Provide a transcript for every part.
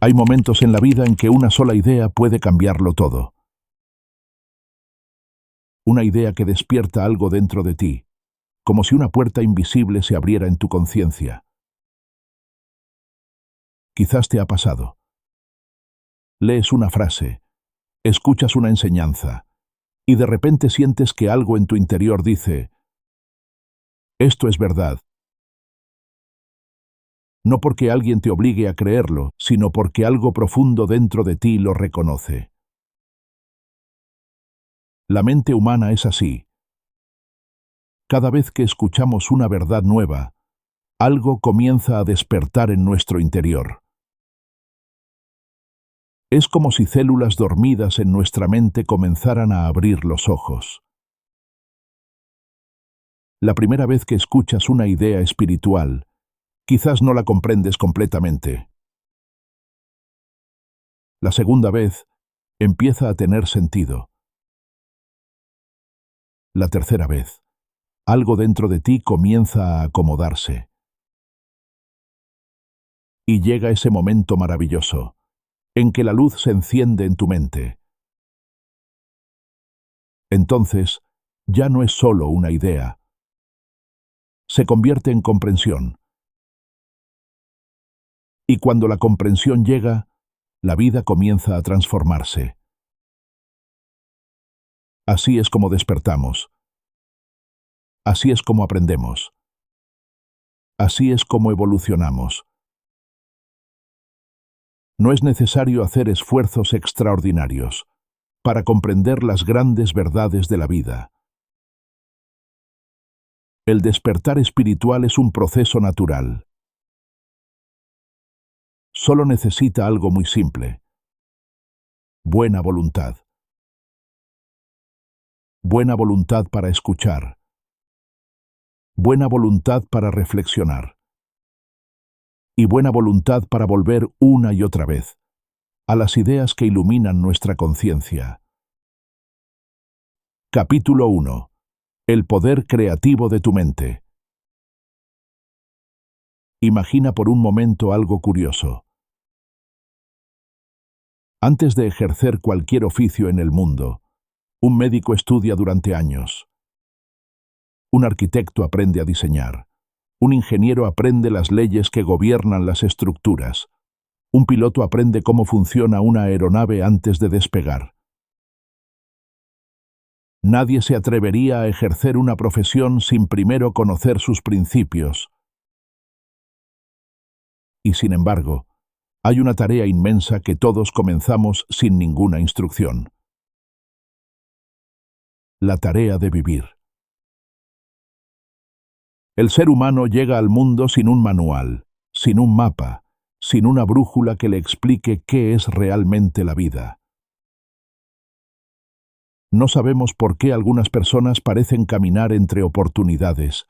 Hay momentos en la vida en que una sola idea puede cambiarlo todo. Una idea que despierta algo dentro de ti, como si una puerta invisible se abriera en tu conciencia. Quizás te ha pasado. Lees una frase, escuchas una enseñanza, y de repente sientes que algo en tu interior dice: esto es verdad. No porque alguien te obligue a creerlo, sino porque algo profundo dentro de ti lo reconoce. La mente humana es así. Cada vez que escuchamos una verdad nueva, algo comienza a despertar en nuestro interior. Es como si células dormidas en nuestra mente comenzaran a abrir los ojos. La primera vez que escuchas una idea espiritual, quizás no la comprendes completamente. La segunda vez, empieza a tener sentido. La tercera vez, algo dentro de ti comienza a acomodarse. Y llega ese momento maravilloso, en que la luz se enciende en tu mente. Entonces, ya no es solo una idea. Se convierte en comprensión. Y cuando la comprensión llega, la vida comienza a transformarse. Así es como despertamos. Así es como aprendemos. Así es como evolucionamos. No es necesario hacer esfuerzos extraordinarios para comprender las grandes verdades de la vida. El despertar espiritual es un proceso natural. Solo necesita algo muy simple: buena voluntad. Buena voluntad para escuchar. Buena voluntad para reflexionar. Y buena voluntad para volver una y otra vez a las ideas que iluminan nuestra conciencia. Capítulo 1. El poder creativo de tu mente. Imagina por un momento algo curioso. Antes de ejercer cualquier oficio en el mundo, un médico estudia durante años. Un arquitecto aprende a diseñar. Un ingeniero aprende las leyes que gobiernan las estructuras. Un piloto aprende cómo funciona una aeronave antes de despegar. Nadie se atrevería a ejercer una profesión sin primero conocer sus principios. Y sin embargo, hay una tarea inmensa que todos comenzamos sin ninguna instrucción. La tarea de vivir. El ser humano llega al mundo sin un manual, sin un mapa, sin una brújula que le explique qué es realmente la vida. No sabemos por qué algunas personas parecen caminar entre oportunidades,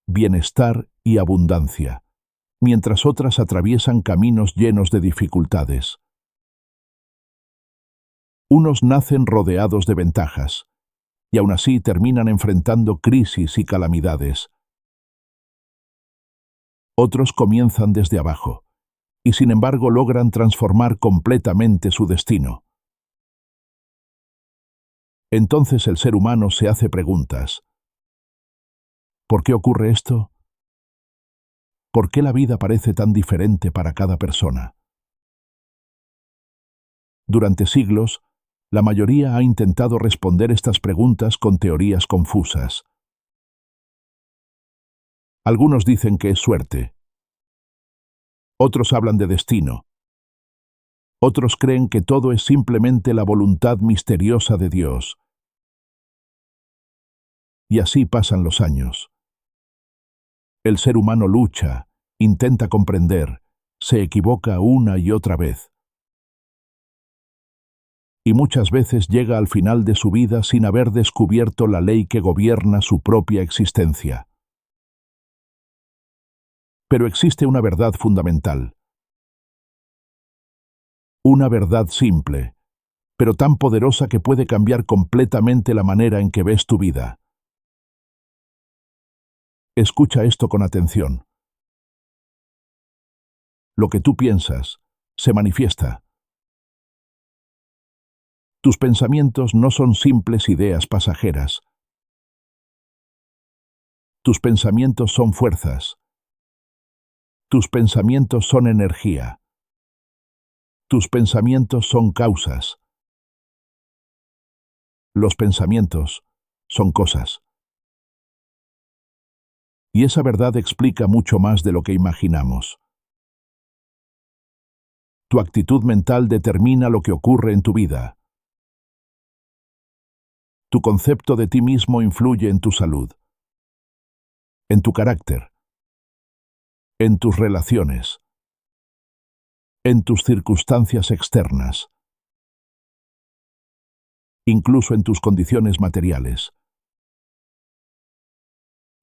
bienestar y abundancia, mientras otras atraviesan caminos llenos de dificultades. Unos nacen rodeados de ventajas, y aún así terminan enfrentando crisis y calamidades. Otros comienzan desde abajo, y sin embargo logran transformar completamente su destino. Entonces el ser humano se hace preguntas. ¿Por qué ocurre esto? ¿Por qué la vida parece tan diferente para cada persona? Durante siglos, la mayoría ha intentado responder estas preguntas con teorías confusas. Algunos dicen que es suerte. Otros hablan de destino. Otros creen que todo es simplemente la voluntad misteriosa de Dios. Y así pasan los años. El ser humano lucha, intenta comprender, se equivoca una y otra vez. Y muchas veces llega al final de su vida sin haber descubierto la ley que gobierna su propia existencia. Pero existe una verdad fundamental. Una verdad simple, pero tan poderosa que puede cambiar completamente la manera en que ves tu vida. Escucha esto con atención. Lo que tú piensas, se manifiesta. Tus pensamientos no son simples ideas pasajeras. Tus pensamientos son fuerzas. Tus pensamientos son energía. Tus pensamientos son causas. Los pensamientos son cosas. Y esa verdad explica mucho más de lo que imaginamos. Tu actitud mental determina lo que ocurre en tu vida. Tu concepto de ti mismo influye en tu salud, en tu carácter, en tus relaciones, en tus circunstancias externas, incluso en tus condiciones materiales.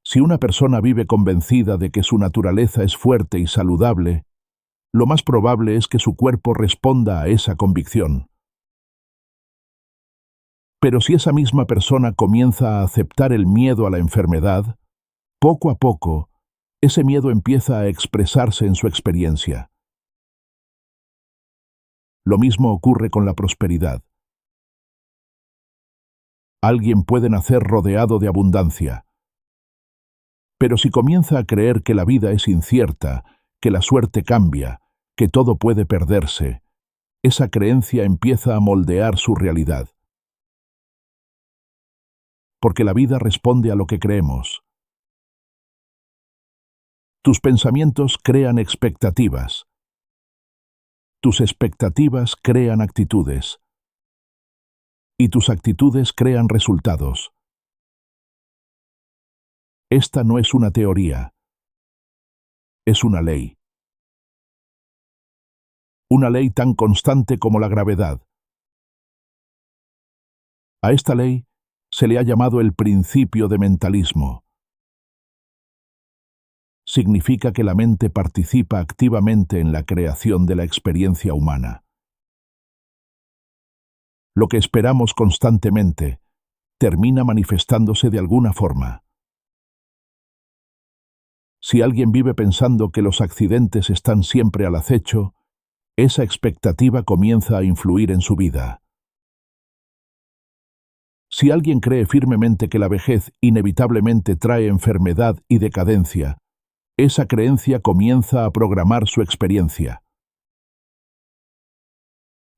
Si una persona vive convencida de que su naturaleza es fuerte y saludable, lo más probable es que su cuerpo responda a esa convicción. Pero si esa misma persona comienza a aceptar el miedo a la enfermedad, poco a poco, ese miedo empieza a expresarse en su experiencia. Lo mismo ocurre con la prosperidad. Alguien puede nacer rodeado de abundancia, pero si comienza a creer que la vida es incierta, que la suerte cambia, que todo puede perderse, esa creencia empieza a moldear su realidad. Porque la vida responde a lo que creemos. Tus pensamientos crean expectativas. Tus expectativas crean actitudes. Y tus actitudes crean resultados. Esta no es una teoría. Es una ley. Una ley tan constante como la gravedad. A esta ley se le ha llamado el principio de mentalismo. Significa que la mente participa activamente en la creación de la experiencia humana. Lo que esperamos constantemente termina manifestándose de alguna forma. Si alguien vive pensando que los accidentes están siempre al acecho, esa expectativa comienza a influir en su vida. Si alguien cree firmemente que la vejez inevitablemente trae enfermedad y decadencia, esa creencia comienza a programar su experiencia.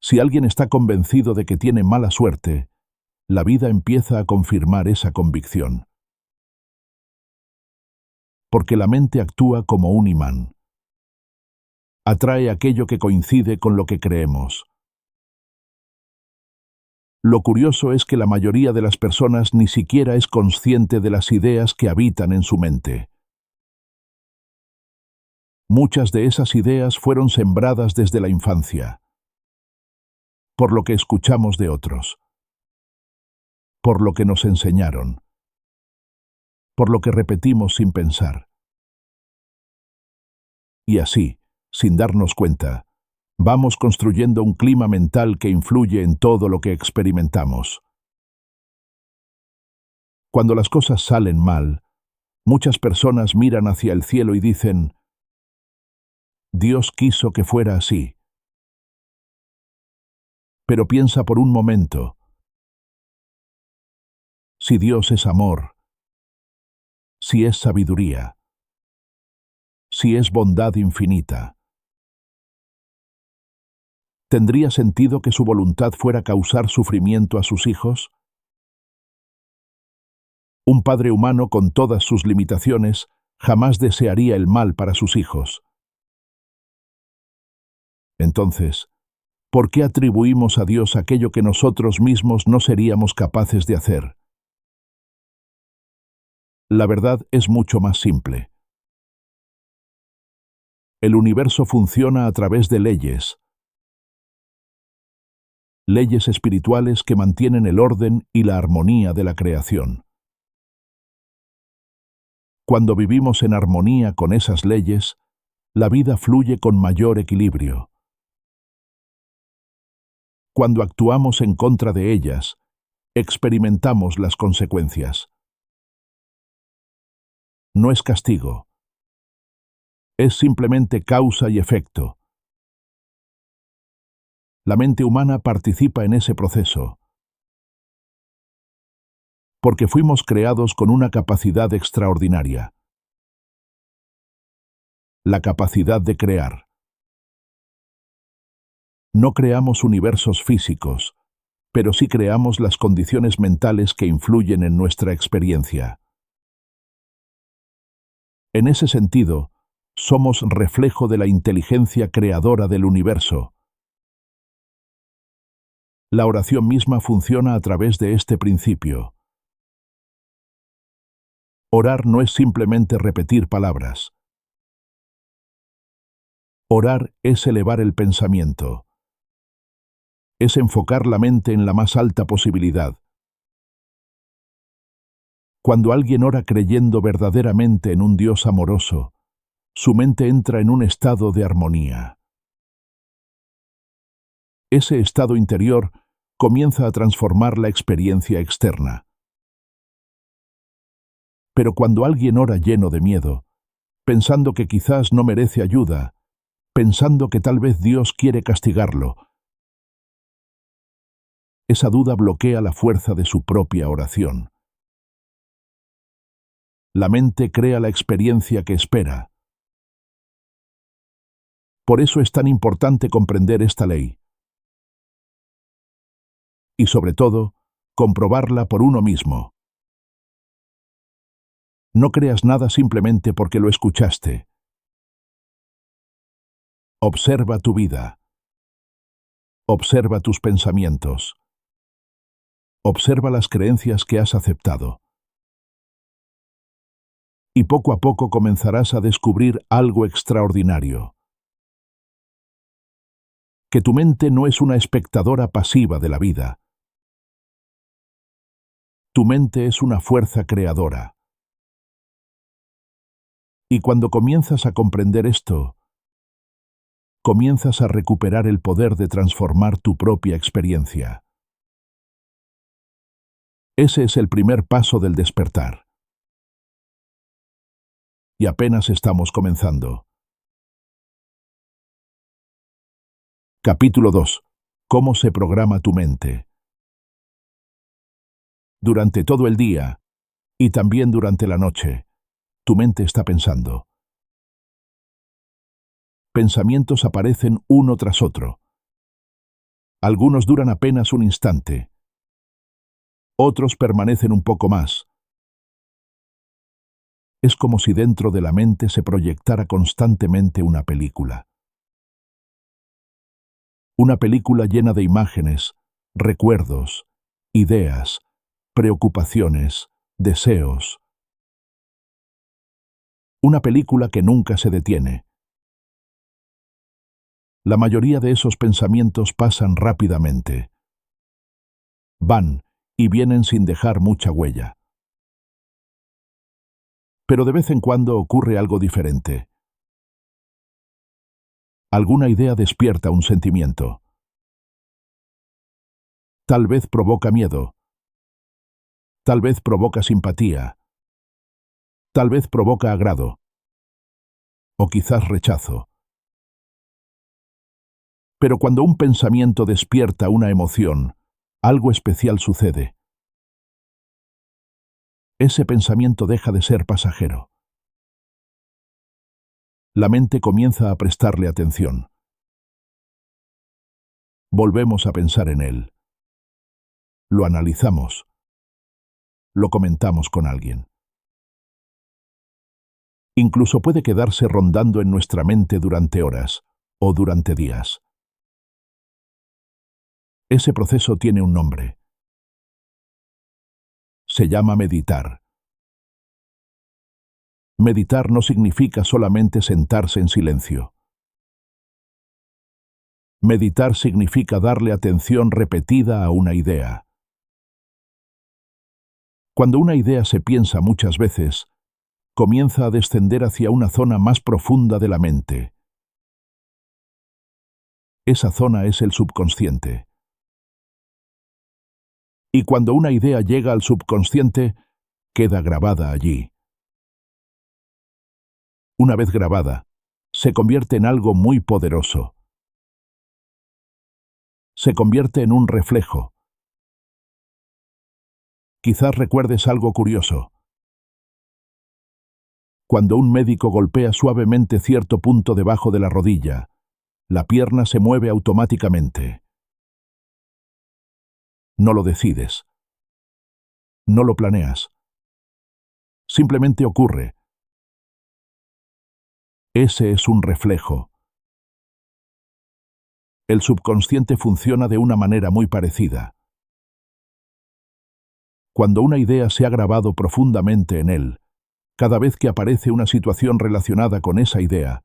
Si alguien está convencido de que tiene mala suerte, la vida empieza a confirmar esa convicción. Porque la mente actúa como un imán. Atrae aquello que coincide con lo que creemos. Lo curioso es que la mayoría de las personas ni siquiera es consciente de las ideas que habitan en su mente. Muchas de esas ideas fueron sembradas desde la infancia, por lo que escuchamos de otros, por lo que nos enseñaron, por lo que repetimos sin pensar. Y así, sin darnos cuenta, vamos construyendo un clima mental que influye en todo lo que experimentamos. Cuando las cosas salen mal, muchas personas miran hacia el cielo y dicen: Dios quiso que fuera así. Pero piensa por un momento, si Dios es amor, si es sabiduría, si es bondad infinita, ¿tendría sentido que su voluntad fuera causar sufrimiento a sus hijos? Un padre humano con todas sus limitaciones jamás desearía el mal para sus hijos. Entonces, ¿por qué atribuimos a Dios aquello que nosotros mismos no seríamos capaces de hacer? La verdad es mucho más simple. El universo funciona a través de leyes espirituales que mantienen el orden y la armonía de la creación. Cuando vivimos en armonía con esas leyes, la vida fluye con mayor equilibrio. Cuando actuamos en contra de ellas, experimentamos las consecuencias. No es castigo. Es simplemente causa y efecto. La mente humana participa en ese proceso, porque fuimos creados con una capacidad extraordinaria, la capacidad de crear. No creamos universos físicos, pero sí creamos las condiciones mentales que influyen en nuestra experiencia. En ese sentido, somos reflejo de la inteligencia creadora del universo. La oración misma funciona a través de este principio. Orar no es simplemente repetir palabras. Orar es elevar el pensamiento. Es enfocar la mente en la más alta posibilidad. Cuando alguien ora creyendo verdaderamente en un Dios amoroso, su mente entra en un estado de armonía. Ese estado interior comienza a transformar la experiencia externa. Pero cuando alguien ora lleno de miedo, pensando que quizás no merece ayuda, pensando que tal vez Dios quiere castigarlo, esa duda bloquea la fuerza de su propia oración. La mente crea la experiencia que espera. Por eso es tan importante comprender esta ley. Y sobre todo, comprobarla por uno mismo. No creas nada simplemente porque lo escuchaste. Observa tu vida. Observa tus pensamientos. Observa las creencias que has aceptado. Y poco a poco comenzarás a descubrir algo extraordinario. Que tu mente no es una espectadora pasiva de la vida. Tu mente es una fuerza creadora. Y cuando comienzas a comprender esto, comienzas a recuperar el poder de transformar tu propia experiencia. Ese es el primer paso del despertar. Y apenas estamos comenzando. Capítulo 2. ¿Cómo se programa tu mente? Durante todo el día, y también durante la noche, tu mente está pensando. Pensamientos aparecen uno tras otro. Algunos duran apenas un instante. Otros permanecen un poco más. Es como si dentro de la mente se proyectara constantemente una película. Una película llena de imágenes, recuerdos, ideas, preocupaciones, deseos. Una película que nunca se detiene. La mayoría de esos pensamientos pasan rápidamente. Van y vienen sin dejar mucha huella. Pero de vez en cuando ocurre algo diferente. Alguna idea despierta un sentimiento. Tal vez provoca miedo. Tal vez provoca simpatía. Tal vez provoca agrado. O quizás rechazo. Pero cuando un pensamiento despierta una emoción, algo especial sucede. Ese pensamiento deja de ser pasajero. La mente comienza a prestarle atención. Volvemos a pensar en él. Lo analizamos. Lo comentamos con alguien. Incluso puede quedarse rondando en nuestra mente durante horas o durante días. Ese proceso tiene un nombre. Se llama meditar. Meditar no significa solamente sentarse en silencio. Meditar significa darle atención repetida a una idea. Cuando una idea se piensa muchas veces, comienza a descender hacia una zona más profunda de la mente. Esa zona es el subconsciente. Y cuando una idea llega al subconsciente, queda grabada allí. Una vez grabada, se convierte en algo muy poderoso. se convierte en un reflejo. Quizás recuerdes algo curioso. Cuando un médico golpea suavemente cierto punto debajo de la rodilla, la pierna se mueve automáticamente. No lo decides. No lo planeas. Simplemente ocurre. Ese es un reflejo. El subconsciente funciona de una manera muy parecida. Cuando una idea se ha grabado profundamente en él, cada vez que aparece una situación relacionada con esa idea,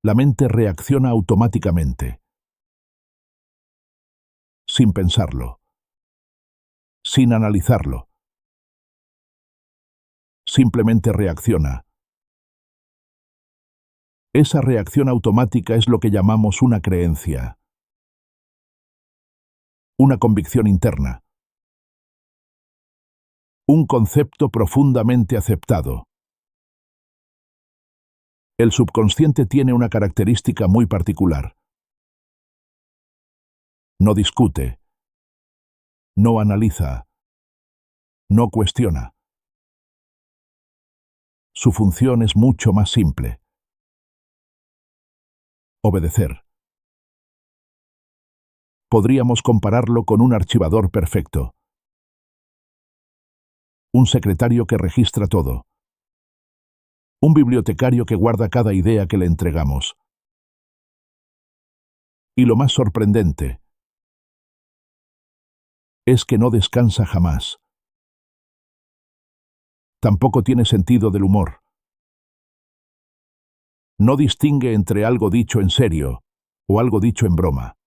la mente reacciona automáticamente. Sin pensarlo. Sin analizarlo. Simplemente reacciona. Esa reacción automática es lo que llamamos una creencia. Una convicción interna. Un concepto profundamente aceptado. El subconsciente tiene una característica muy particular. No discute. No analiza. No cuestiona. Su función es mucho más simple. Obedecer. Podríamos compararlo con un archivador perfecto. Un secretario que registra todo. Un bibliotecario que guarda cada idea que le entregamos. Y lo más sorprendente es que no descansa jamás. Tampoco tiene sentido del humor. No distingue entre algo dicho en serio o algo dicho en broma.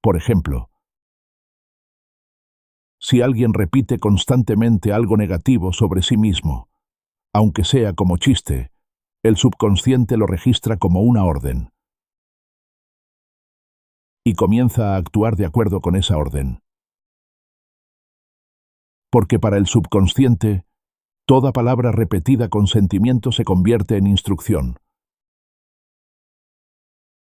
Por ejemplo, si alguien repite constantemente algo negativo sobre sí mismo, aunque sea como chiste, el subconsciente lo registra como una orden. Y comienza a actuar de acuerdo con esa orden. Porque para el subconsciente, toda palabra repetida con sentimiento se convierte en instrucción.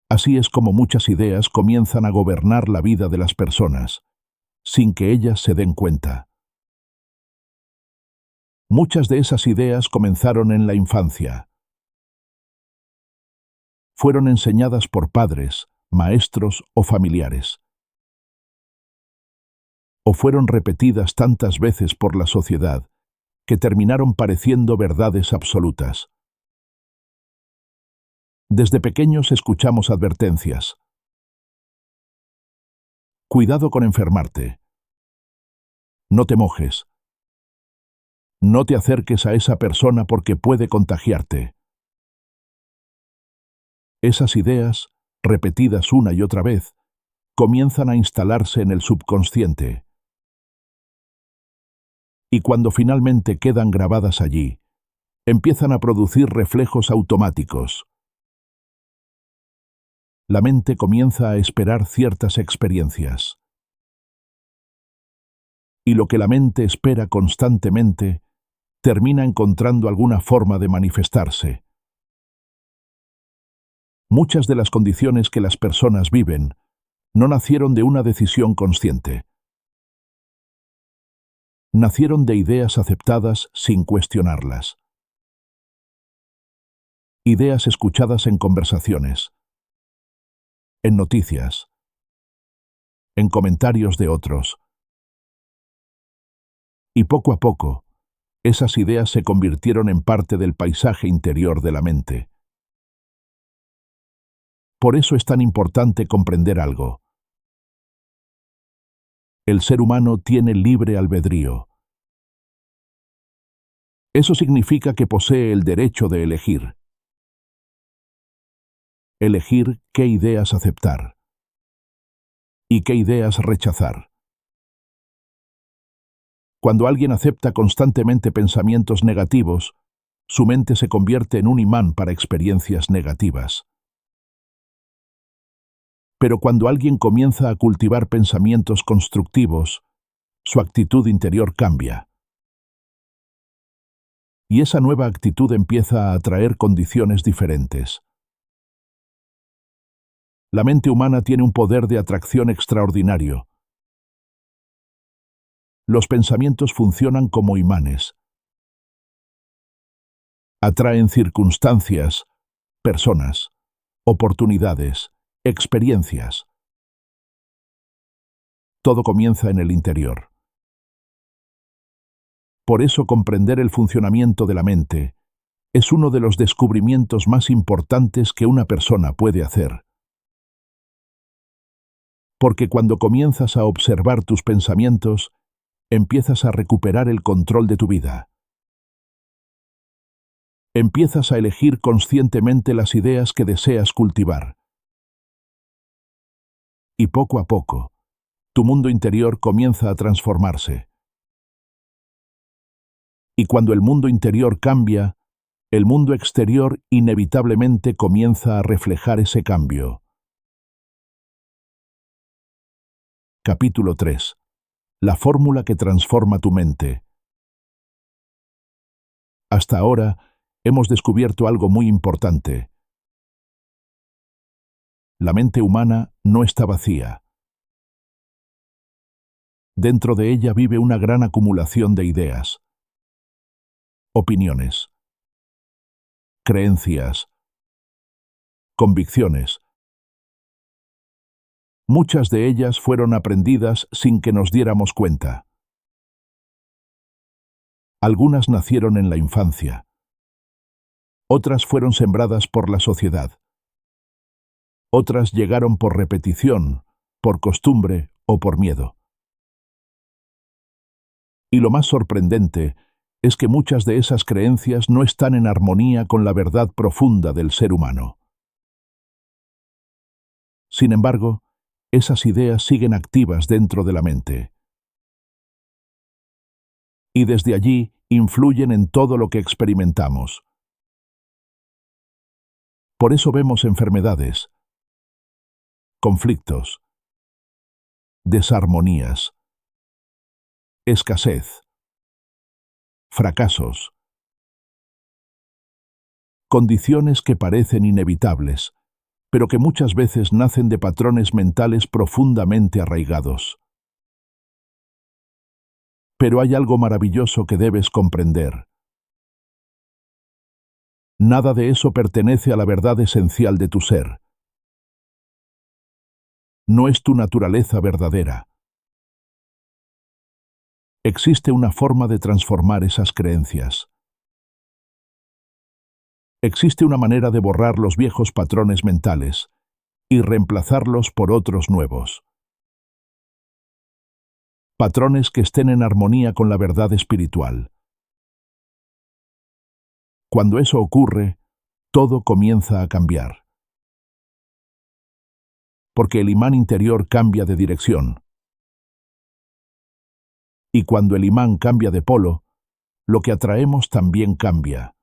Así es como muchas ideas comienzan a gobernar la vida de las personas, sin que ellas se den cuenta. Muchas de esas ideas comenzaron en la infancia. Fueron enseñadas por padres, maestros o familiares. O fueron repetidas tantas veces por la sociedad que terminaron pareciendo verdades absolutas. Desde pequeños escuchamos advertencias. Cuidado con enfermarte. No te mojes. No te acerques a esa persona porque puede contagiarte. Esas ideas, repetidas una y otra vez, comienzan a instalarse en el subconsciente. Y cuando finalmente quedan grabadas allí, empiezan a producir reflejos automáticos. La mente comienza a esperar ciertas experiencias. Y lo que la mente espera constantemente, termina encontrando alguna forma de manifestarse. Muchas de las condiciones que las personas viven no nacieron de una decisión consciente. Nacieron de ideas aceptadas sin cuestionarlas. Ideas escuchadas en conversaciones, en noticias, en comentarios de otros. Y poco a poco, esas ideas se convirtieron en parte del paisaje interior de la mente. Por eso es tan importante comprender algo. El ser humano tiene libre albedrío. Eso significa que posee el derecho de elegir. Elegir qué ideas aceptar y qué ideas rechazar. Cuando alguien acepta constantemente pensamientos negativos, su mente se convierte en un imán para experiencias negativas. Pero cuando alguien comienza a cultivar pensamientos constructivos, su actitud interior cambia. Y esa nueva actitud empieza a atraer condiciones diferentes. La mente humana tiene un poder de atracción extraordinario. Los pensamientos funcionan como imanes. Atraen circunstancias, personas, oportunidades, experiencias. Todo comienza en el interior. Por eso comprender el funcionamiento de la mente es uno de los descubrimientos más importantes que una persona puede hacer. Porque cuando comienzas a observar tus pensamientos, empiezas a recuperar el control de tu vida. Empiezas a elegir conscientemente las ideas que deseas cultivar. Y poco a poco, tu mundo interior comienza a transformarse. Y cuando el mundo interior cambia, el mundo exterior inevitablemente comienza a reflejar ese cambio. Capítulo 3. La fórmula que transforma tu mente. Hasta ahora, hemos descubierto algo muy importante. La mente humana no está vacía. Dentro de ella vive una gran acumulación de ideas, opiniones, creencias, convicciones. Muchas de ellas fueron aprendidas sin que nos diéramos cuenta. Algunas nacieron en la infancia. Otras fueron sembradas por la sociedad. Otras llegaron por repetición, por costumbre o por miedo. Y lo más sorprendente es que muchas de esas creencias no están en armonía con la verdad profunda del ser humano. Sin embargo, esas ideas siguen activas dentro de la mente. Y desde allí influyen en todo lo que experimentamos. Por eso vemos enfermedades, conflictos, desarmonías, escasez, fracasos, condiciones que parecen inevitables, pero que muchas veces nacen de patrones mentales profundamente arraigados. Pero hay algo maravilloso que debes comprender. Nada de eso pertenece a la verdad esencial de tu ser. No es tu naturaleza verdadera. Existe una forma de transformar esas creencias. Existe una manera de borrar los viejos patrones mentales y reemplazarlos por otros nuevos. Patrones que estén en armonía con la verdad espiritual. Cuando eso ocurre, todo comienza a cambiar. Porque el imán interior cambia de dirección. Y cuando el imán cambia de polo, lo que atraemos también cambia.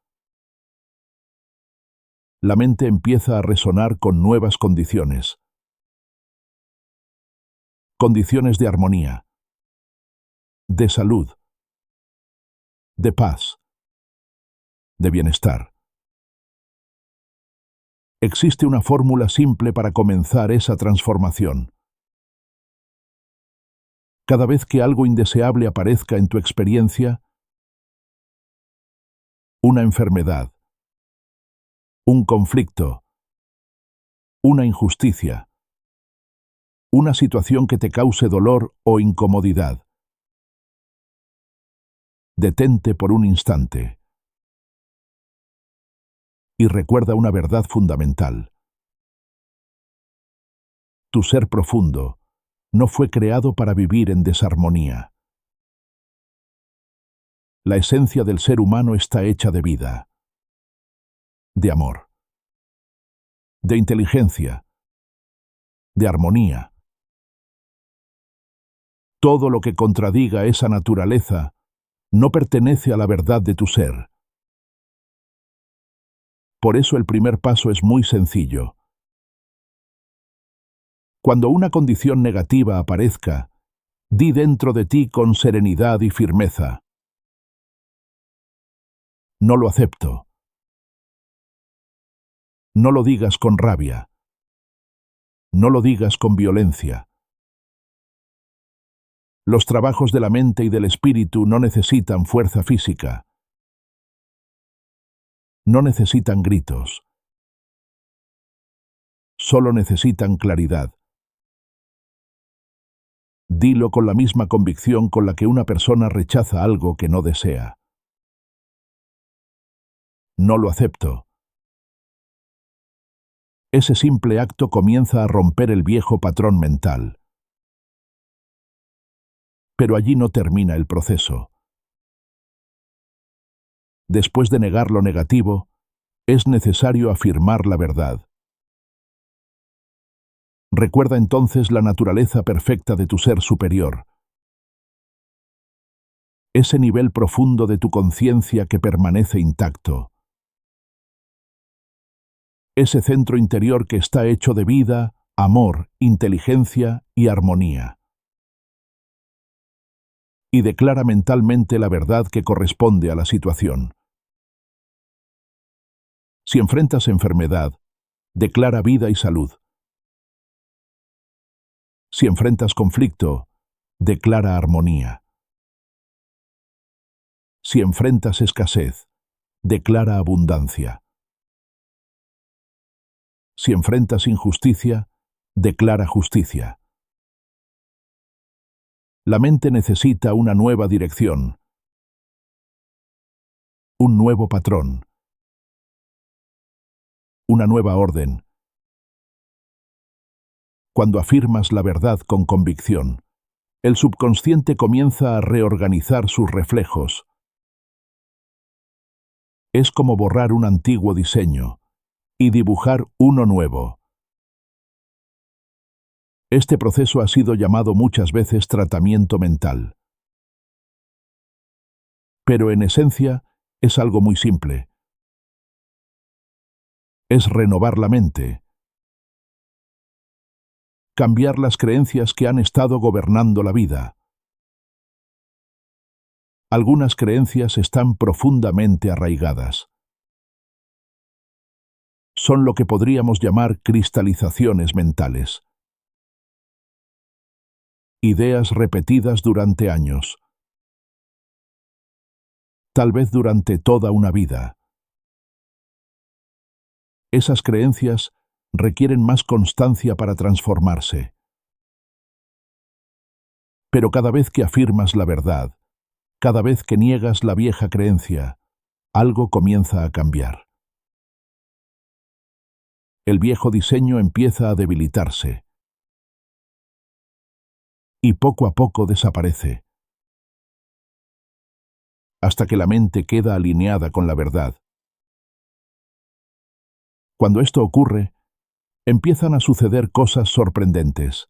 La mente empieza a resonar con nuevas condiciones. Condiciones de armonía, de salud, de paz, de bienestar. Existe una fórmula simple para comenzar esa transformación. Cada vez que algo indeseable aparezca en tu experiencia, una enfermedad, un conflicto, una injusticia, una situación que te cause dolor o incomodidad, detente por un instante y recuerda una verdad fundamental. Tu ser profundo no fue creado para vivir en desarmonía. La esencia del ser humano está hecha de vida, de amor, de inteligencia, de armonía. Todo lo que contradiga esa naturaleza no pertenece a la verdad de tu ser. Por eso el primer paso es muy sencillo. Cuando una condición negativa aparezca, di dentro de ti con serenidad y firmeza: no lo acepto. No lo digas con rabia. No lo digas con violencia. Los trabajos de la mente y del espíritu no necesitan fuerza física. No necesitan gritos. Solo necesitan claridad. Dilo con la misma convicción con la que una persona rechaza algo que no desea. No lo acepto. Ese simple acto comienza a romper el viejo patrón mental. Pero allí no termina el proceso. Después de negar lo negativo, es necesario afirmar la verdad. Recuerda entonces la naturaleza perfecta de tu ser superior. Ese nivel profundo de tu conciencia que permanece intacto. Ese centro interior que está hecho de vida, amor, inteligencia y armonía. Y declara mentalmente la verdad que corresponde a la situación. Si enfrentas enfermedad, declara vida y salud. Si enfrentas conflicto, declara armonía. Si enfrentas escasez, declara abundancia. Si enfrentas injusticia, declara justicia. La mente necesita una nueva dirección, un nuevo patrón, una nueva orden. Cuando afirmas la verdad con convicción, el subconsciente comienza a reorganizar sus reflejos. Es como borrar un antiguo diseño y dibujar uno nuevo. Este proceso ha sido llamado muchas veces tratamiento mental. Pero en esencia es algo muy simple. Es renovar la mente. Cambiar las creencias que han estado gobernando la vida. Algunas creencias están profundamente arraigadas. Son lo que podríamos llamar cristalizaciones mentales. Ideas repetidas durante años. Tal vez durante toda una vida. Esas creencias requieren más constancia para transformarse. Pero cada vez que afirmas la verdad, cada vez que niegas la vieja creencia, algo comienza a cambiar. El viejo diseño empieza a debilitarse. Y poco a poco desaparece. Hasta que la mente queda alineada con la verdad. Cuando esto ocurre, empiezan a suceder cosas sorprendentes.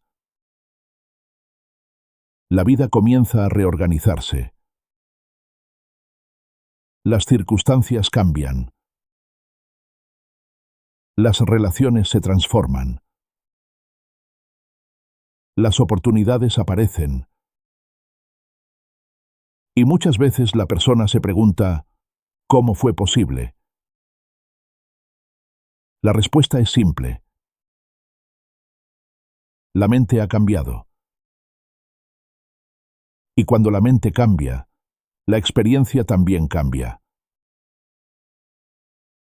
La vida comienza a reorganizarse. Las circunstancias cambian. Las relaciones se transforman. Las oportunidades aparecen. Y muchas veces la persona se pregunta, ¿cómo fue posible? La respuesta es simple. La mente ha cambiado. Y cuando la mente cambia, la experiencia también cambia.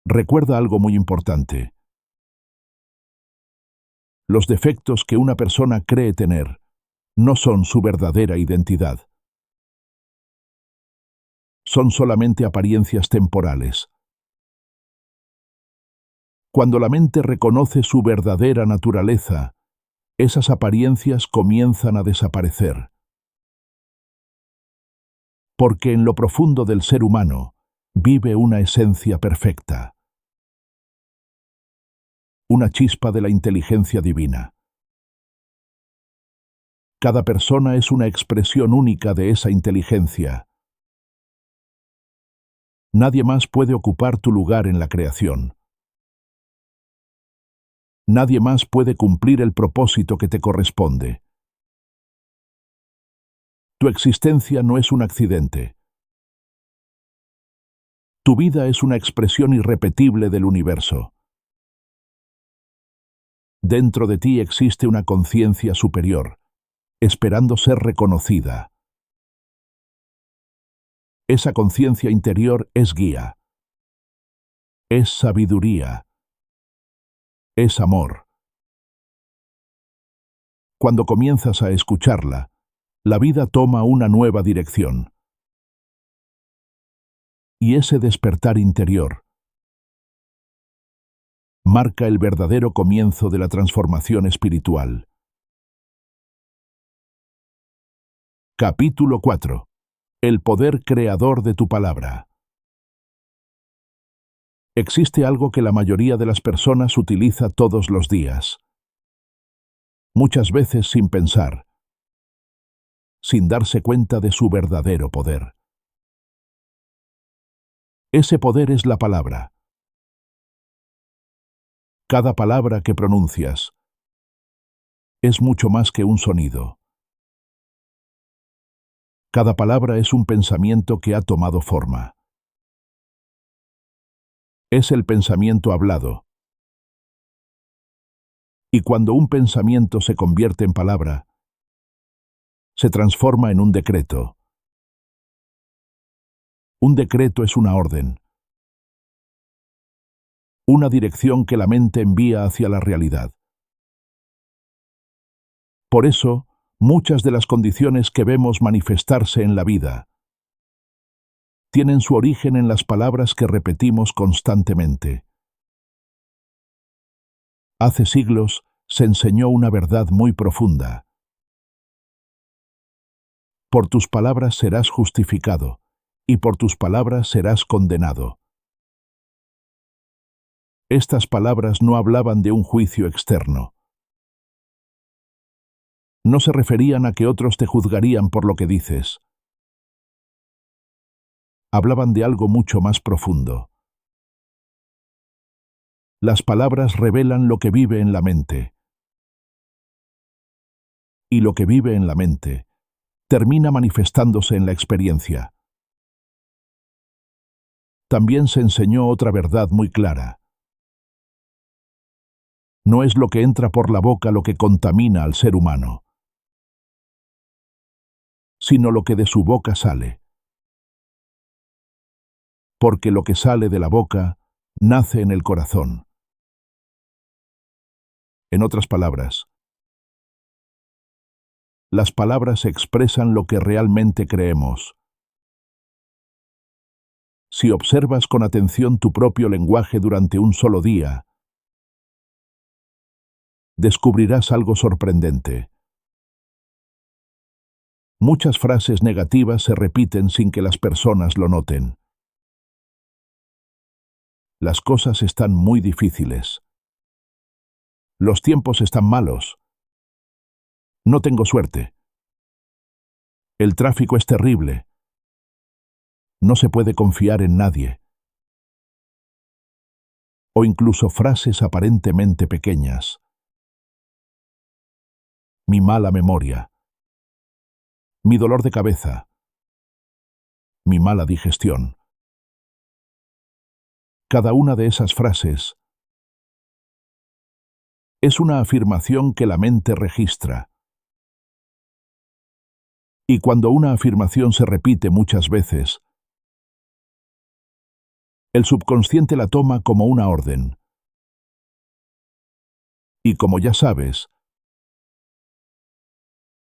Recuerda algo muy importante. Los defectos que una persona cree tener no son su verdadera identidad. Son solamente apariencias temporales. Cuando la mente reconoce su verdadera naturaleza, esas apariencias comienzan a desaparecer. Porque en lo profundo del ser humano vive una esencia perfecta. Una chispa de la inteligencia divina. Cada persona es una expresión única de esa inteligencia. Nadie más puede ocupar tu lugar en la creación. Nadie más puede cumplir el propósito que te corresponde. Tu existencia no es un accidente. Tu vida es una expresión irrepetible del universo. Dentro de ti existe una conciencia superior, esperando ser reconocida. Esa conciencia interior es guía, es sabiduría, es amor. Cuando comienzas a escucharla, la vida toma una nueva dirección. Y ese despertar interior marca el verdadero comienzo de la transformación espiritual. Capítulo 4. El poder creador de tu palabra. Existe algo que la mayoría de las personas utiliza todos los días. Muchas veces sin pensar, sin darse cuenta de su verdadero poder. Ese poder es la palabra. Cada palabra que pronuncias es mucho más que un sonido. Cada palabra es un pensamiento que ha tomado forma. Es el pensamiento hablado. Y cuando un pensamiento se convierte en palabra, se transforma en un decreto. Un decreto es una orden, una dirección que la mente envía hacia la realidad. Por eso, muchas de las condiciones que vemos manifestarse en la vida tienen su origen en las palabras que repetimos constantemente. Hace siglos se enseñó una verdad muy profunda. Por tus palabras serás justificado, y por tus palabras serás condenado. Estas palabras no hablaban de un juicio externo. No se referían a que otros te juzgarían por lo que dices. Hablaban de algo mucho más profundo. Las palabras revelan lo que vive en la mente. Y lo que vive en la mente termina manifestándose en la experiencia. También se enseñó otra verdad muy clara. No es lo que entra por la boca lo que contamina al ser humano, sino lo que de su boca sale. Porque lo que sale de la boca nace en el corazón. En otras palabras, las palabras expresan lo que realmente creemos. Si observas con atención tu propio lenguaje durante un solo día, descubrirás algo sorprendente. Muchas frases negativas se repiten sin que las personas lo noten. Las cosas están muy difíciles. Los tiempos están malos. No tengo suerte. El tráfico es terrible. No se puede confiar en nadie. O incluso frases aparentemente pequeñas. Mi mala memoria. Mi dolor de cabeza. Mi mala digestión. Cada una de esas frases es una afirmación que la mente registra. Y cuando una afirmación se repite muchas veces, el subconsciente la toma como una orden. Y como ya sabes,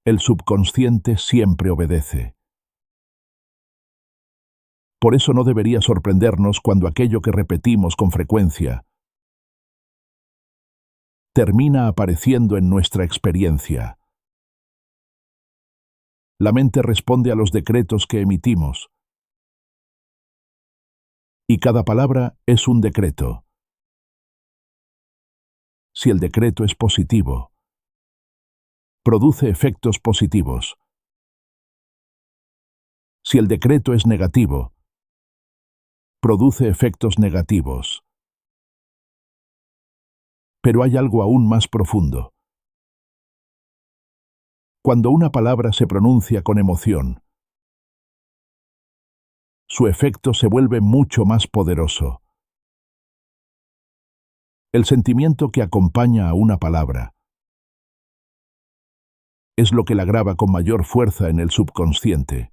el subconsciente siempre obedece. Por eso no debería sorprendernos cuando aquello que repetimos con frecuencia termina apareciendo en nuestra experiencia. La mente responde a los decretos que emitimos. Y cada palabra es un decreto. Si el decreto es positivo, produce efectos positivos. Si el decreto es negativo, produce efectos negativos. Pero hay algo aún más profundo. Cuando una palabra se pronuncia con emoción, su efecto se vuelve mucho más poderoso. El sentimiento que acompaña a una palabra es lo que la graba con mayor fuerza en el subconsciente.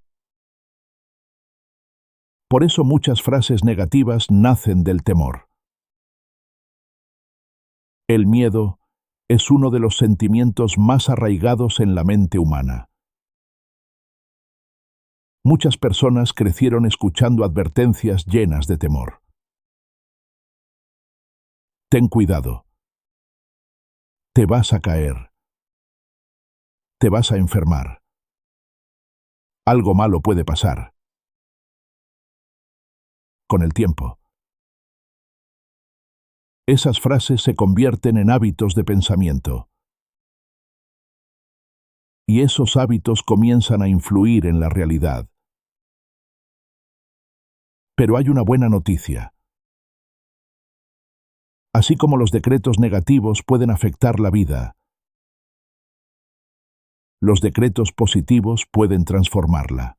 Por eso muchas frases negativas nacen del temor. El miedo es uno de los sentimientos más arraigados en la mente humana. Muchas personas crecieron escuchando advertencias llenas de temor. Ten cuidado. Te vas a caer. Te vas a enfermar. Algo malo puede pasar. Con el tiempo, esas frases se convierten en hábitos de pensamiento. Y esos hábitos comienzan a influir en la realidad. Pero hay una buena noticia. Así como los decretos negativos pueden afectar la vida, los decretos positivos pueden transformarla.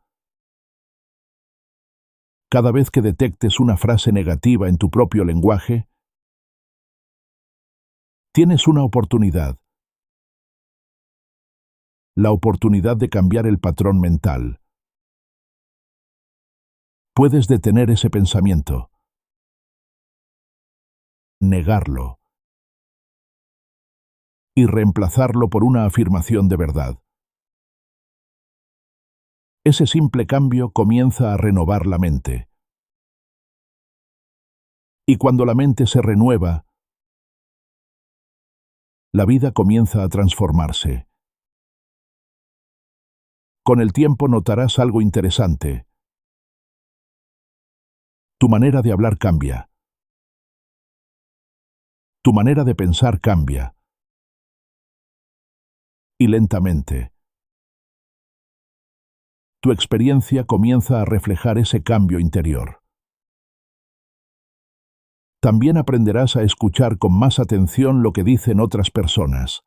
Cada vez que detectes una frase negativa en tu propio lenguaje, tienes una oportunidad. La oportunidad de cambiar el patrón mental. Puedes detener ese pensamiento, negarlo y reemplazarlo por una afirmación de verdad. Ese simple cambio comienza a renovar la mente. Y cuando la mente se renueva, la vida comienza a transformarse. Con el tiempo notarás algo interesante. Tu manera de hablar cambia. Tu manera de pensar cambia. Y lentamente, tu experiencia comienza a reflejar ese cambio interior. También aprenderás a escuchar con más atención lo que dicen otras personas.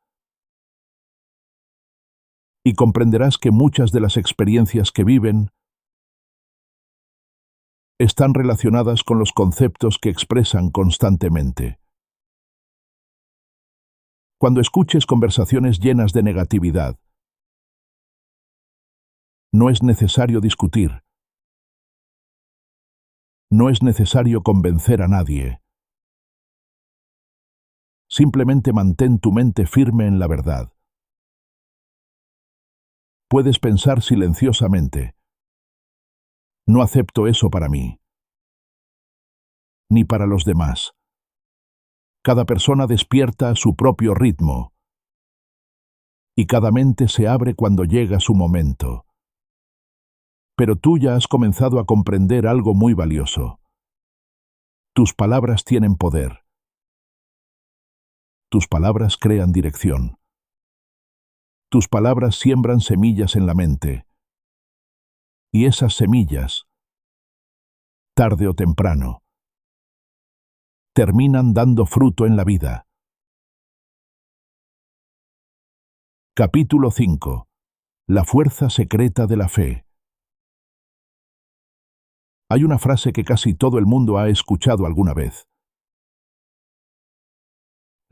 Y comprenderás que muchas de las experiencias que viven están relacionadas con los conceptos que expresan constantemente. Cuando escuches conversaciones llenas de negatividad, no es necesario discutir. No es necesario convencer a nadie. Simplemente mantén tu mente firme en la verdad. Puedes pensar silenciosamente: no acepto eso para mí, ni para los demás. Cada persona despierta a su propio ritmo, y cada mente se abre cuando llega su momento. Pero tú ya has comenzado a comprender algo muy valioso. Tus palabras tienen poder. Tus palabras crean dirección. Tus palabras siembran semillas en la mente. Y esas semillas, tarde o temprano, terminan dando fruto en la vida. Capítulo 5. La fuerza secreta de la fe. Hay una frase que casi todo el mundo ha escuchado alguna vez.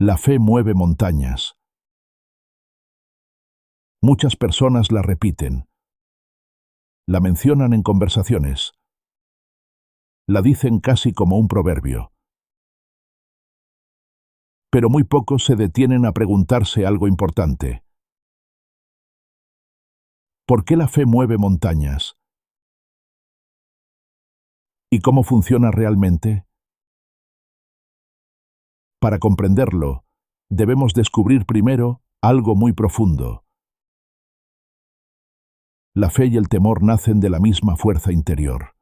La fe mueve montañas. Muchas personas la repiten. La mencionan en conversaciones. La dicen casi como un proverbio. Pero muy pocos se detienen a preguntarse algo importante. ¿Por qué la fe mueve montañas? ¿Y cómo funciona realmente? Para comprenderlo, debemos descubrir primero algo muy profundo. La fe y el temor nacen de la misma fuerza interior.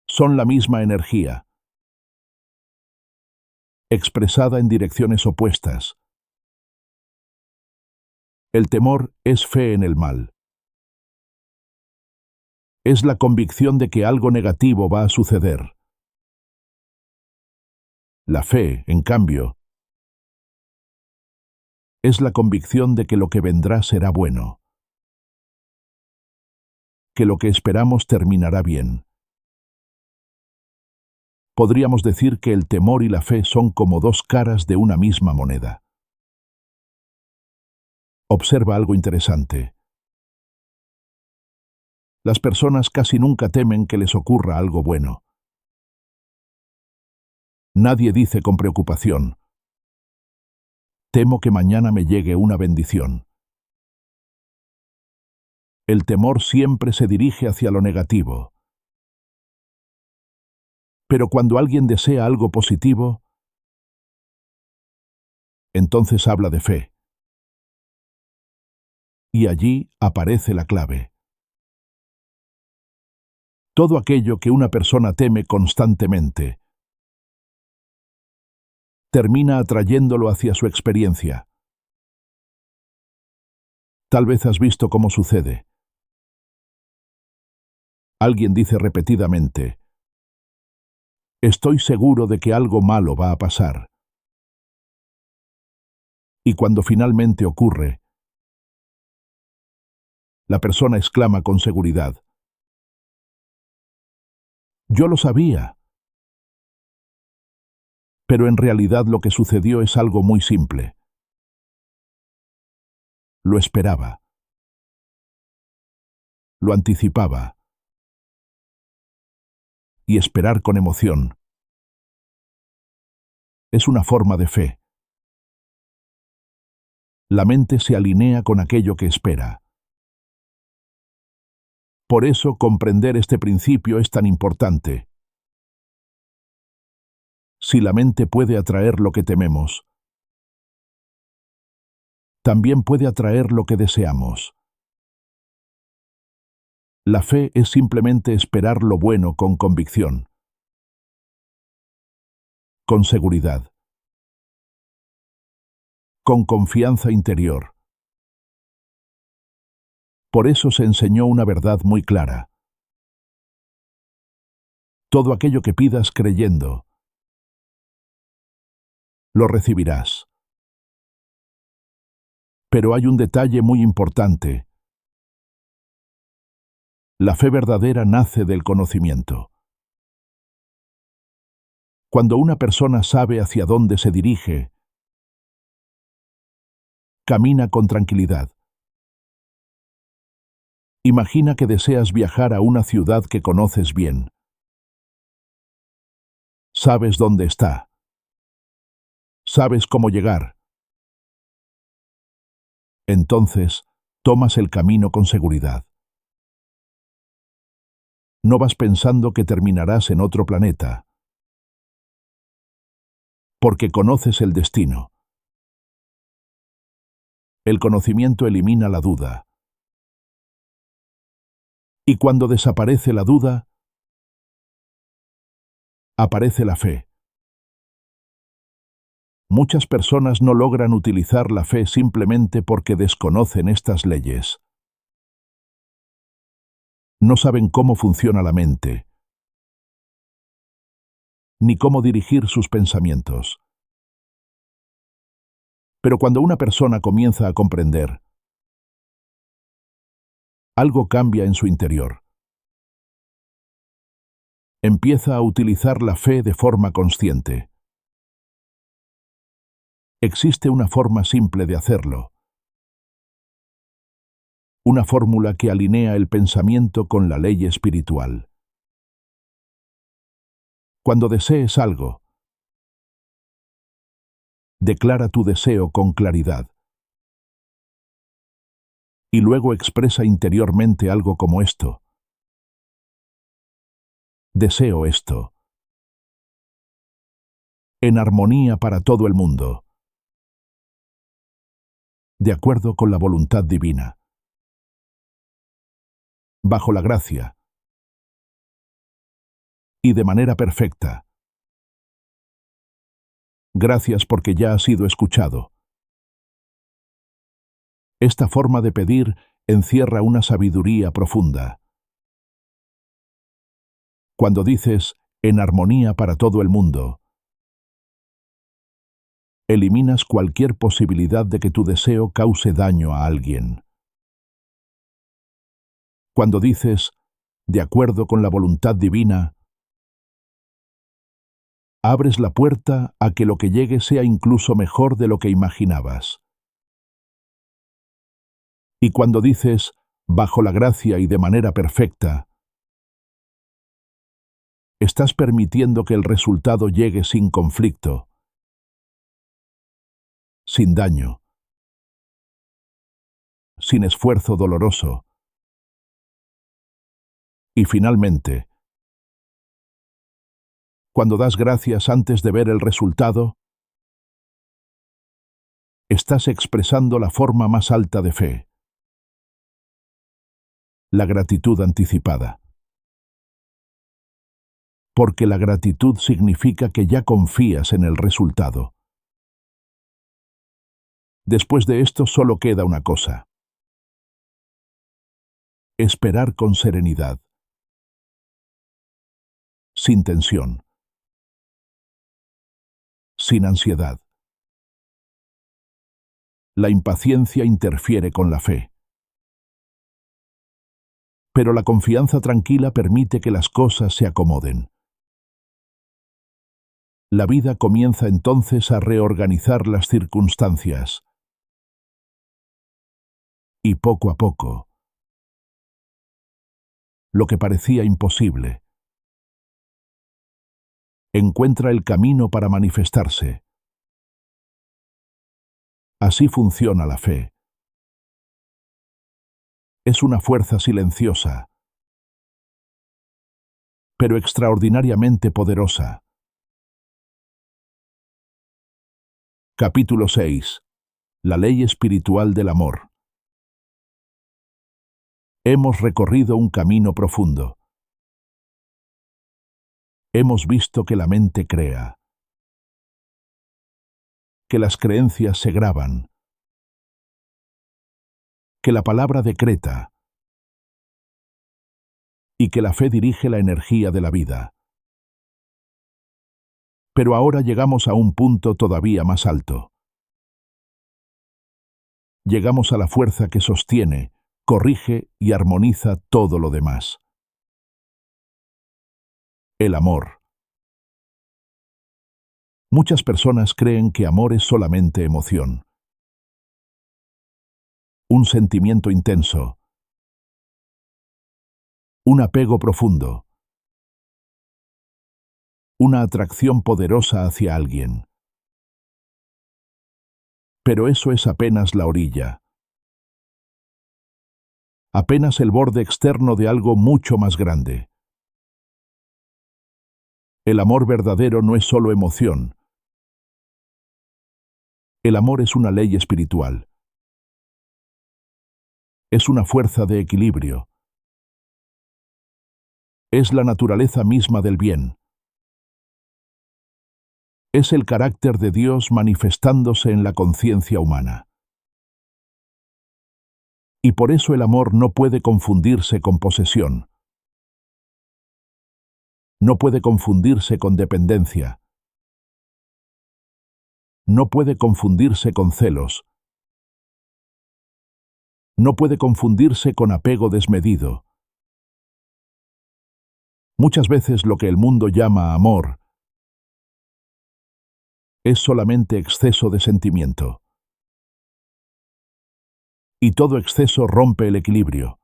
Son la misma energía, expresada en direcciones opuestas. El temor es fe en el mal. Es la convicción de que algo negativo va a suceder. La fe, en cambio, es la convicción de que lo que vendrá será bueno, que lo que esperamos terminará bien. Podríamos decir que el temor y la fe son como dos caras de una misma moneda. Observa algo interesante. Las personas casi nunca temen que les ocurra algo bueno. Nadie dice con preocupación: temo que mañana me llegue una bendición. El temor siempre se dirige hacia lo negativo. Pero cuando alguien desea algo positivo, entonces habla de fe. Y allí aparece la clave. Todo aquello que una persona teme constantemente termina atrayéndolo hacia su experiencia. Tal vez has visto cómo sucede. Alguien dice repetidamente: estoy seguro de que algo malo va a pasar. Y cuando finalmente ocurre, la persona exclama con seguridad: yo lo sabía. Pero en realidad lo que sucedió es algo muy simple. Lo esperaba. Lo anticipaba. Y esperar con emoción es una forma de fe. La mente se alinea con aquello que espera. Por eso comprender este principio es tan importante. Si la mente puede atraer lo que tememos, también puede atraer lo que deseamos. La fe es simplemente esperar lo bueno con convicción, con seguridad, con confianza interior. Por eso se enseñó una verdad muy clara. Todo aquello que pidas creyendo, lo recibirás. Pero hay un detalle muy importante. La fe verdadera nace del conocimiento. Cuando una persona sabe hacia dónde se dirige, camina con tranquilidad. Imagina que deseas viajar a una ciudad que conoces bien. Sabes dónde está. Sabes cómo llegar. Entonces, tomas el camino con seguridad. No vas pensando que terminarás en otro planeta, porque conoces el destino. El conocimiento elimina la duda. Y cuando desaparece la duda, aparece la fe. Muchas personas no logran utilizar la fe simplemente porque desconocen estas leyes. No saben cómo funciona la mente, ni cómo dirigir sus pensamientos. Pero cuando una persona comienza a comprender, algo cambia en su interior. Empieza a utilizar la fe de forma consciente. Existe una forma simple de hacerlo. Una fórmula que alinea el pensamiento con la ley espiritual. Cuando desees algo, declara tu deseo con claridad. Y luego expresa interiormente algo como esto: deseo esto. En armonía para todo el mundo. De acuerdo con la voluntad divina. Bajo la gracia. Y de manera perfecta. Gracias porque ya ha sido escuchado. Esta forma de pedir encierra una sabiduría profunda. Cuando dices, en armonía para todo el mundo, eliminas cualquier posibilidad de que tu deseo cause daño a alguien. Cuando dices, de acuerdo con la voluntad divina, abres la puerta a que lo que llegue sea incluso mejor de lo que imaginabas. Y cuando dices, bajo la gracia y de manera perfecta, estás permitiendo que el resultado llegue sin conflicto, sin daño, sin esfuerzo doloroso. Y finalmente, cuando das gracias antes de ver el resultado, estás expresando la forma más alta de fe, la gratitud anticipada. Porque la gratitud significa que ya confías en el resultado. Después de esto solo queda una cosa: esperar con serenidad, sin tensión, sin ansiedad. La impaciencia interfiere con la fe. Pero la confianza tranquila permite que las cosas se acomoden. La vida comienza entonces a reorganizar las circunstancias. Y poco a poco, lo que parecía imposible encuentra el camino para manifestarse. Así funciona la fe. Es una fuerza silenciosa, pero extraordinariamente poderosa. Capítulo 6. La ley espiritual del amor. Hemos recorrido un camino profundo. Hemos visto que la mente crea, que las creencias se graban, que la palabra decreta y que la fe dirige la energía de la vida. Pero ahora llegamos a un punto todavía más alto. Llegamos a la fuerza que sostiene, corrige y armoniza todo lo demás. El amor. Muchas personas creen que amor es solamente emoción. Un sentimiento intenso. Un apego profundo. Una atracción poderosa hacia alguien. Pero eso es apenas la orilla. Apenas el borde externo de algo mucho más grande. El amor verdadero no es solo emoción. El amor es una ley espiritual. Es una fuerza de equilibrio. Es la naturaleza misma del bien. Es el carácter de Dios manifestándose en la conciencia humana. Y por eso el amor no puede confundirse con posesión. No puede confundirse con dependencia. No puede confundirse con celos. No puede confundirse con apego desmedido. Muchas veces lo que el mundo llama amor es solamente exceso de sentimiento. Y todo exceso rompe el equilibrio.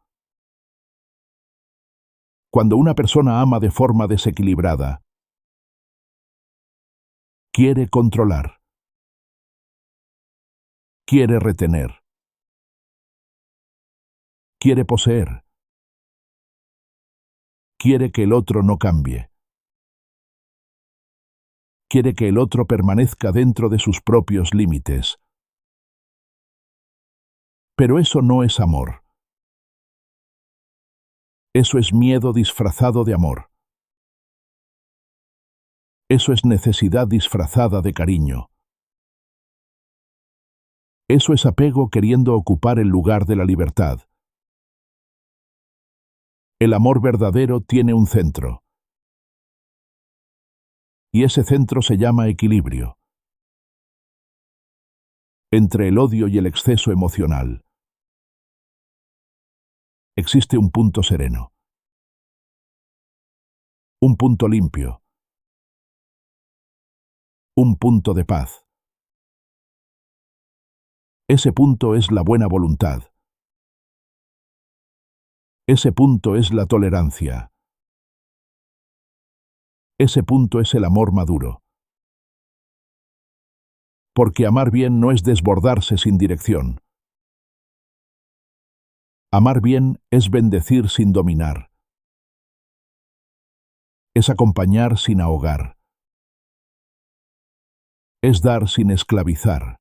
Cuando una persona ama de forma desequilibrada, quiere controlar, quiere retener, quiere poseer, quiere que el otro no cambie, quiere que el otro permanezca dentro de sus propios límites. Pero eso no es amor. Eso es miedo disfrazado de amor. Eso es necesidad disfrazada de cariño. Eso es apego queriendo ocupar el lugar de la libertad. El amor verdadero tiene un centro. Y ese centro se llama equilibrio. Entre el odio y el exceso emocional existe un punto sereno. Un punto limpio. un punto de paz. Ese punto es la buena voluntad. Ese punto es la tolerancia. Ese punto es el amor maduro. Porque amar bien no es desbordarse sin dirección. Amar bien es bendecir sin dominar. Es acompañar sin ahogar. Es dar sin esclavizar.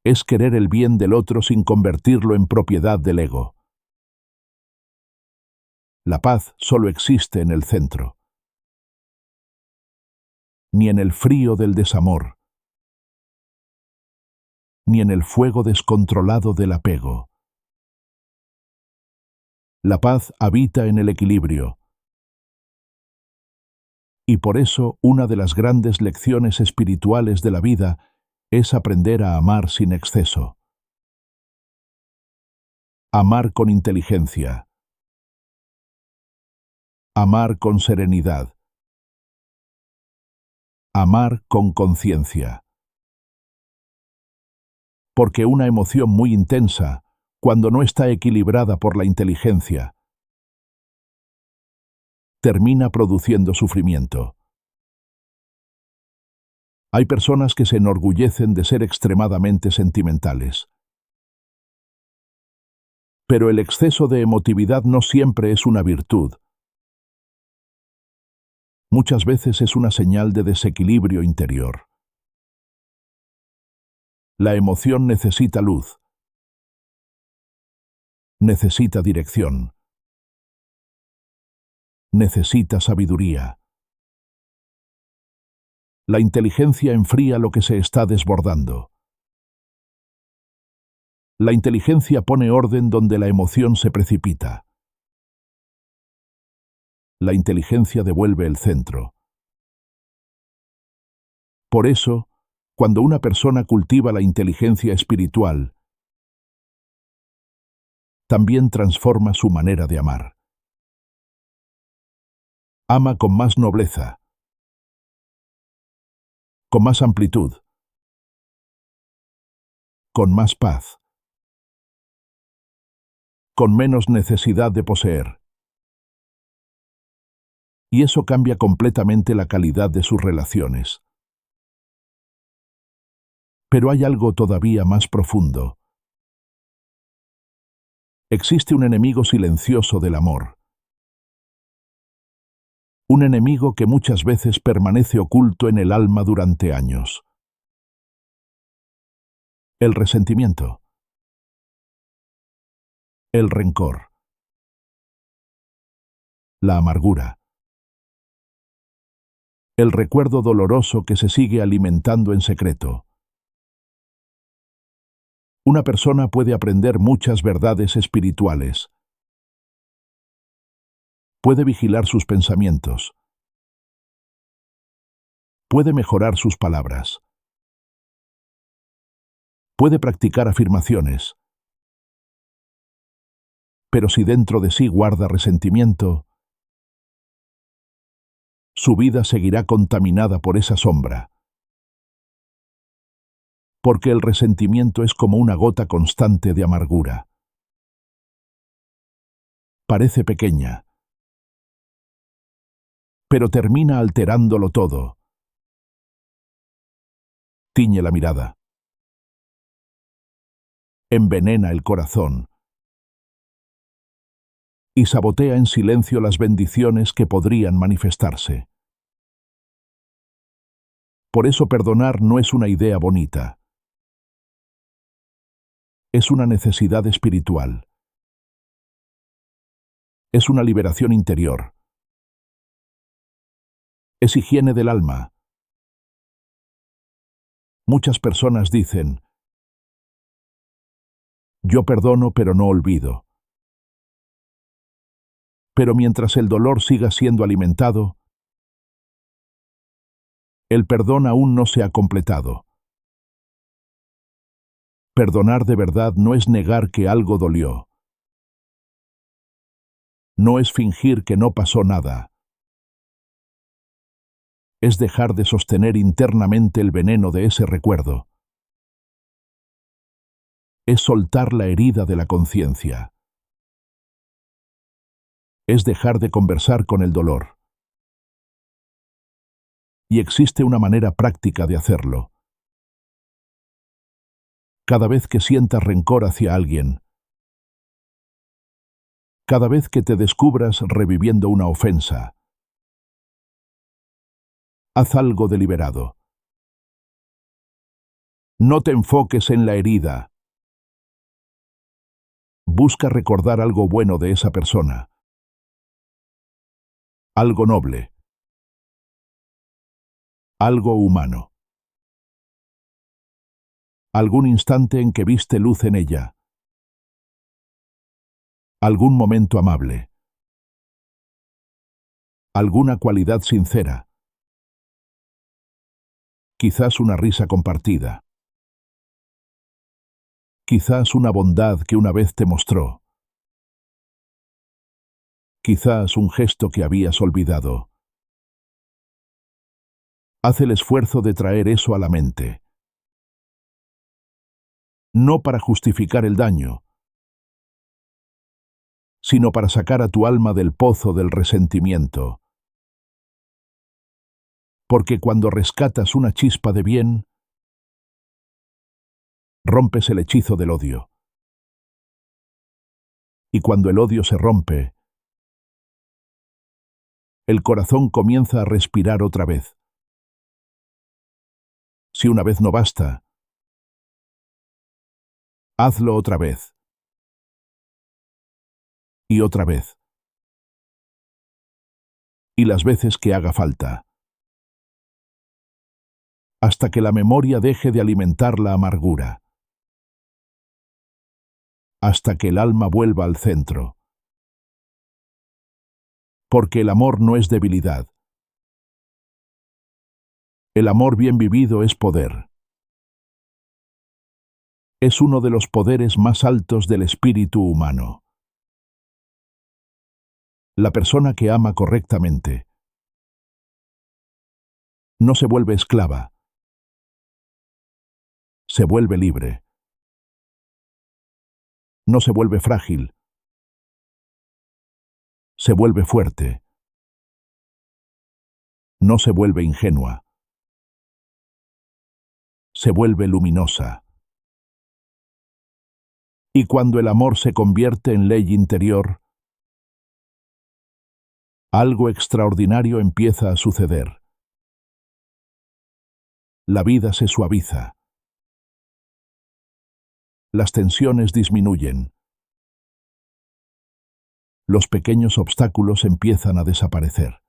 Es querer el bien del otro sin convertirlo en propiedad del ego. La paz solo existe en el centro. Ni en el frío del desamor, ni en el fuego descontrolado del apego. La paz habita en el equilibrio. Y por eso una de las grandes lecciones espirituales de la vida es aprender a amar sin exceso. Amar con inteligencia. Amar con serenidad. Amar con conciencia. Porque una emoción muy intensa, cuando no está equilibrada por la inteligencia, termina produciendo sufrimiento. Hay personas que se enorgullecen de ser extremadamente sentimentales. Pero el exceso de emotividad no siempre es una virtud. Muchas veces es una señal de desequilibrio interior. La emoción necesita luz. Necesita dirección. Necesita sabiduría. La inteligencia enfría lo que se está desbordando. La inteligencia pone orden donde la emoción se precipita. La inteligencia devuelve el centro. Por eso, cuando una persona cultiva la inteligencia espiritual, también transforma su manera de amar. Ama con más nobleza, con más amplitud, con más paz, con menos necesidad de poseer. Y eso cambia completamente la calidad de sus relaciones. Pero hay algo todavía más profundo. Existe un enemigo silencioso del amor. Un enemigo que muchas veces permanece oculto en el alma durante años. El resentimiento. El rencor. La amargura. El recuerdo doloroso que se sigue alimentando en secreto. Una persona puede aprender muchas verdades espirituales. Puede vigilar sus pensamientos. Puede mejorar sus palabras. Puede practicar afirmaciones. Pero si dentro de sí guarda resentimiento, su vida seguirá contaminada por esa sombra. Porque el resentimiento es como una gota constante de amargura. Parece pequeña, pero termina alterándolo todo. Tiñe la mirada. Envenena el corazón. Y sabotea en silencio las bendiciones que podrían manifestarse. Por eso perdonar no es una idea bonita. Es una necesidad espiritual. Es una liberación interior. Es higiene del alma. Muchas personas dicen, yo perdono pero no olvido. Pero mientras el dolor siga siendo alimentado, el perdón aún no se ha completado. Perdonar de verdad no es negar que algo dolió. No es fingir que no pasó nada. Es dejar de sostener internamente el veneno de ese recuerdo. Es soltar la herida de la conciencia. Es dejar de conversar con el dolor. Y existe una manera práctica de hacerlo. Cada vez que sientas rencor hacia alguien, cada vez que te descubras reviviendo una ofensa, haz algo deliberado. No te enfoques en la herida. Busca recordar algo bueno de esa persona. Algo noble. Algo humano. Algún instante en que viste luz en ella. Algún momento amable. Alguna cualidad sincera. Quizás una risa compartida. Quizás una bondad que una vez te mostró. Quizás un gesto que habías olvidado. Haz el esfuerzo de traer eso a la mente. No para justificar el daño, sino para sacar a tu alma del pozo del resentimiento. Porque cuando rescatas una chispa de bien, rompes el hechizo del odio. Y cuando el odio se rompe, el corazón comienza a respirar otra vez. Si una vez no basta, hazlo otra vez. Y otra vez. Y las veces que haga falta. Hasta que la memoria deje de alimentar la amargura. Hasta que el alma vuelva al centro. Porque el amor no es debilidad. El amor bien vivido es poder. Es uno de los poderes más altos del espíritu humano. La persona que ama correctamente no se vuelve esclava. Se vuelve libre. No se vuelve frágil. Se vuelve fuerte. No se vuelve ingenua. Se vuelve luminosa. Y cuando el amor se convierte en ley interior, algo extraordinario empieza a suceder. La vida se suaviza. Las tensiones disminuyen. Los pequeños obstáculos empiezan a desaparecer.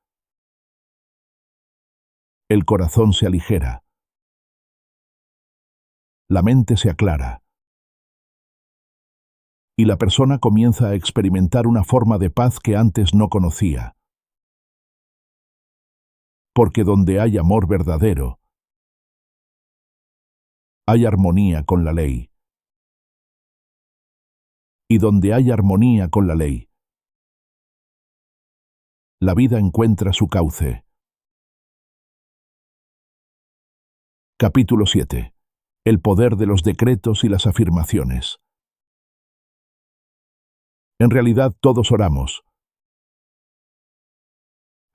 El corazón se aligera. La mente se aclara. Y la persona comienza a experimentar una forma de paz que antes no conocía. Porque donde hay amor verdadero, hay armonía con la ley. Y donde hay armonía con la ley, la vida encuentra su cauce. Capítulo 7. El poder de los decretos y las afirmaciones. En realidad todos oramos.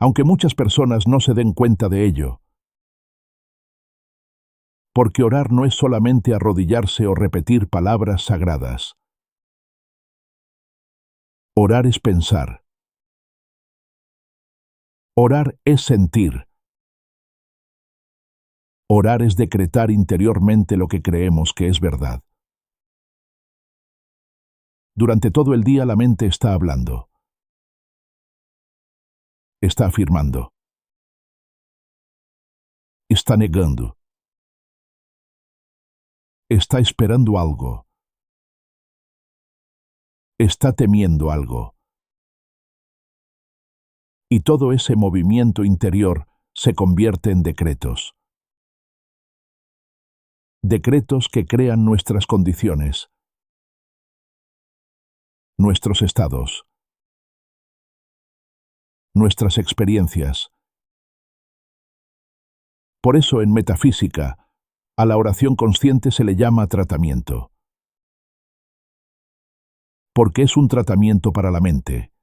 Aunque muchas personas no se den cuenta de ello. Porque orar no es solamente arrodillarse o repetir palabras sagradas. Orar es pensar. Orar es sentir. Orar es decretar interiormente lo que creemos que es verdad. Durante todo el día la mente está hablando. Está afirmando. Está negando. Está esperando algo. Está temiendo algo. Y todo ese movimiento interior se convierte en decretos. Decretos que crean nuestras condiciones, nuestros estados, nuestras experiencias, Por eso en metafísica, a la oración consciente se le llama tratamiento. Porque es un tratamiento para la mente,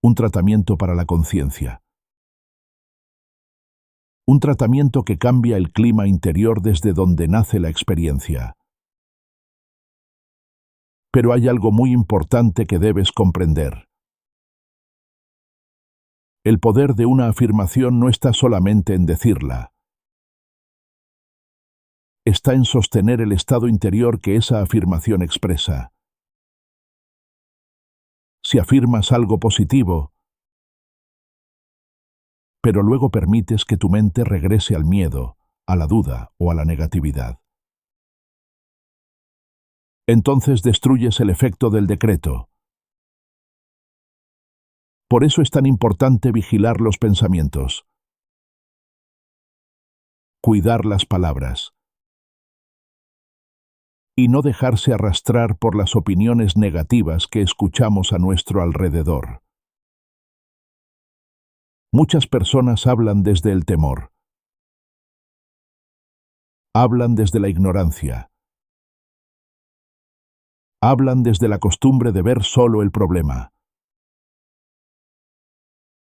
un tratamiento para la conciencia, un tratamiento que cambia el clima interior desde donde nace la experiencia. Pero hay algo muy importante que debes comprender. El poder de una afirmación no está solamente en decirla. Está en sostener el estado interior que esa afirmación expresa. Si afirmas algo positivo, pero luego permites que tu mente regrese al miedo, a la duda o a la negatividad, entonces destruyes el efecto del decreto. Por eso es tan importante vigilar los pensamientos, cuidar las palabras, y no dejarse arrastrar por las opiniones negativas que escuchamos a nuestro alrededor. Muchas personas hablan desde el temor. Hablan desde la ignorancia. Hablan desde la costumbre de ver solo el problema.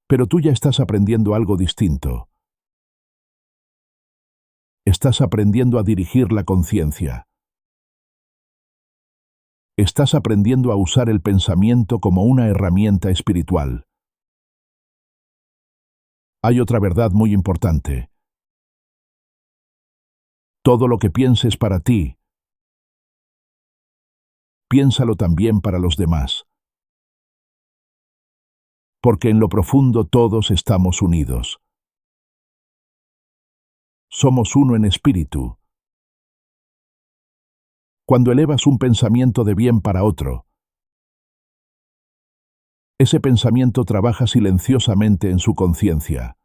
Pero tú ya estás aprendiendo algo distinto. Estás aprendiendo a dirigir la conciencia. Estás aprendiendo a usar el pensamiento como una herramienta espiritual. Hay otra verdad muy importante. Todo lo que pienses para ti, piénsalo también para los demás. Porque en lo profundo todos estamos unidos. Somos uno en espíritu. Cuando elevas un pensamiento de bien para otro, ese pensamiento trabaja silenciosamente en su conciencia.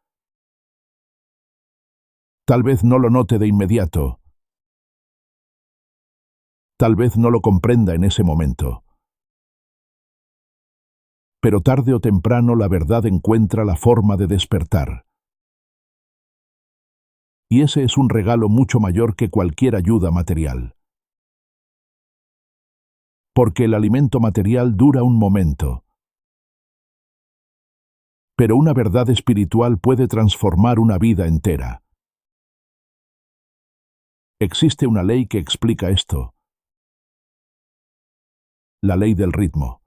Tal vez no lo note de inmediato. Tal vez no lo comprenda en ese momento. Pero tarde o temprano la verdad encuentra la forma de despertar. Y ese es un regalo mucho mayor que cualquier ayuda material. Porque el alimento material dura un momento. Pero una verdad espiritual puede transformar una vida entera. Existe una ley que explica esto. La ley del ritmo.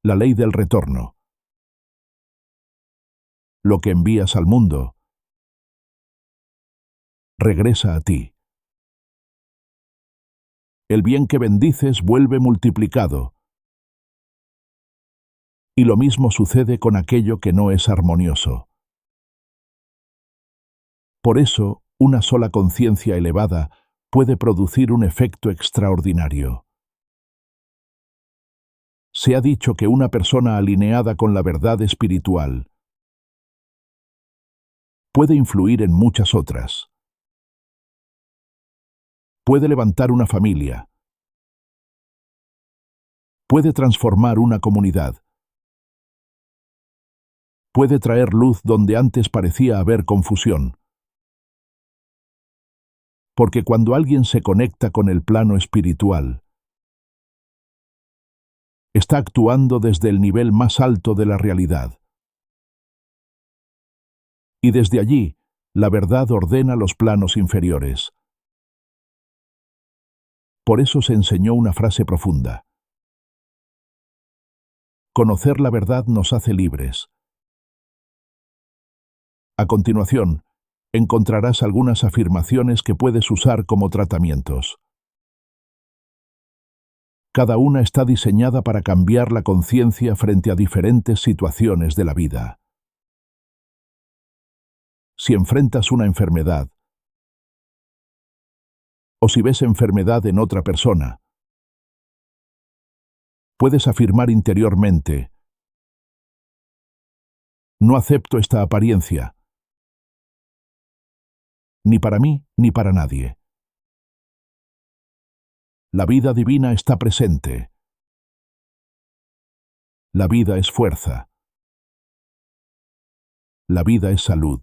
La ley del retorno. Lo que envías al mundo, regresa a ti. El bien que bendices vuelve multiplicado. Y lo mismo sucede con aquello que no es armonioso. Por eso, una sola conciencia elevada puede producir un efecto extraordinario. Se ha dicho que una persona alineada con la verdad espiritual puede influir en muchas otras. Puede levantar una familia. Puede transformar una comunidad. Puede traer luz donde antes parecía haber confusión. Porque cuando alguien se conecta con el plano espiritual, está actuando desde el nivel más alto de la realidad. Y desde allí, la verdad ordena los planos inferiores. Por eso se enseñó una frase profunda. Conocer la verdad nos hace libres. A continuación, encontrarás algunas afirmaciones que puedes usar como tratamientos. Cada una está diseñada para cambiar la conciencia frente a diferentes situaciones de la vida. Si enfrentas una enfermedad, o si ves enfermedad en otra persona, puedes afirmar interiormente: no acepto esta apariencia, ni para mí ni para nadie. La vida divina está presente. La vida es fuerza. La vida es salud.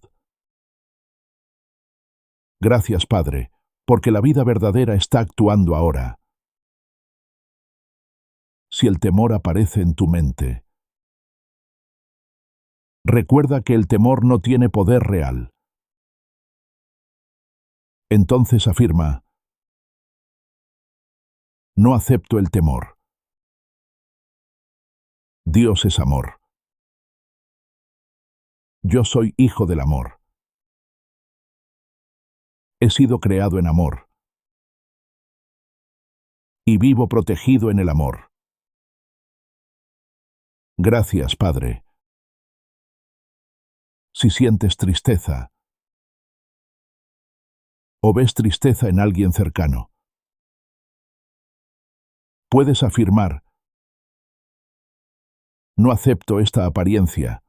Gracias, Padre, porque la vida verdadera está actuando ahora. Si el temor aparece en tu mente, recuerda que el temor no tiene poder real. Entonces afirma: no acepto el temor. Dios es amor. Yo soy hijo del amor. He sido creado en amor. Y vivo protegido en el amor. Gracias, Padre. Si sientes tristeza, o ves tristeza en alguien cercano, puedes afirmar: no acepto esta apariencia.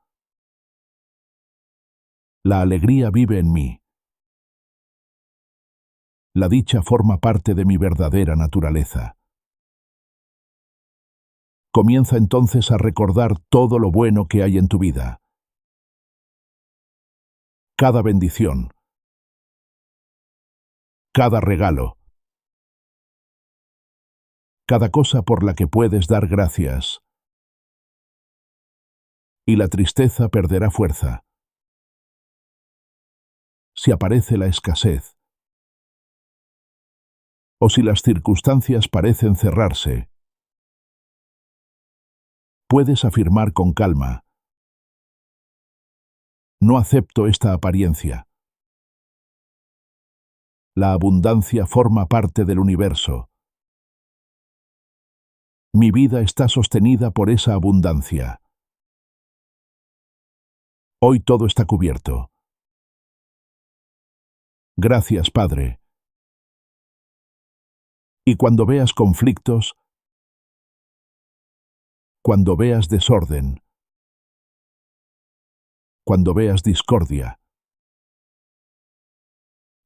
La alegría vive en mí. La dicha forma parte de mi verdadera naturaleza. Comienza entonces a recordar todo lo bueno que hay en tu vida. Cada bendición. Cada regalo. Cada cosa por la que puedes dar gracias. Y la tristeza perderá fuerza. Si aparece la escasez, o si las circunstancias parecen cerrarse, puedes afirmar con calma: no acepto esta apariencia. La abundancia forma parte del universo. Mi vida está sostenida por esa abundancia. Hoy todo está cubierto. Gracias, Padre. Y cuando veas conflictos, cuando veas desorden, cuando veas discordia,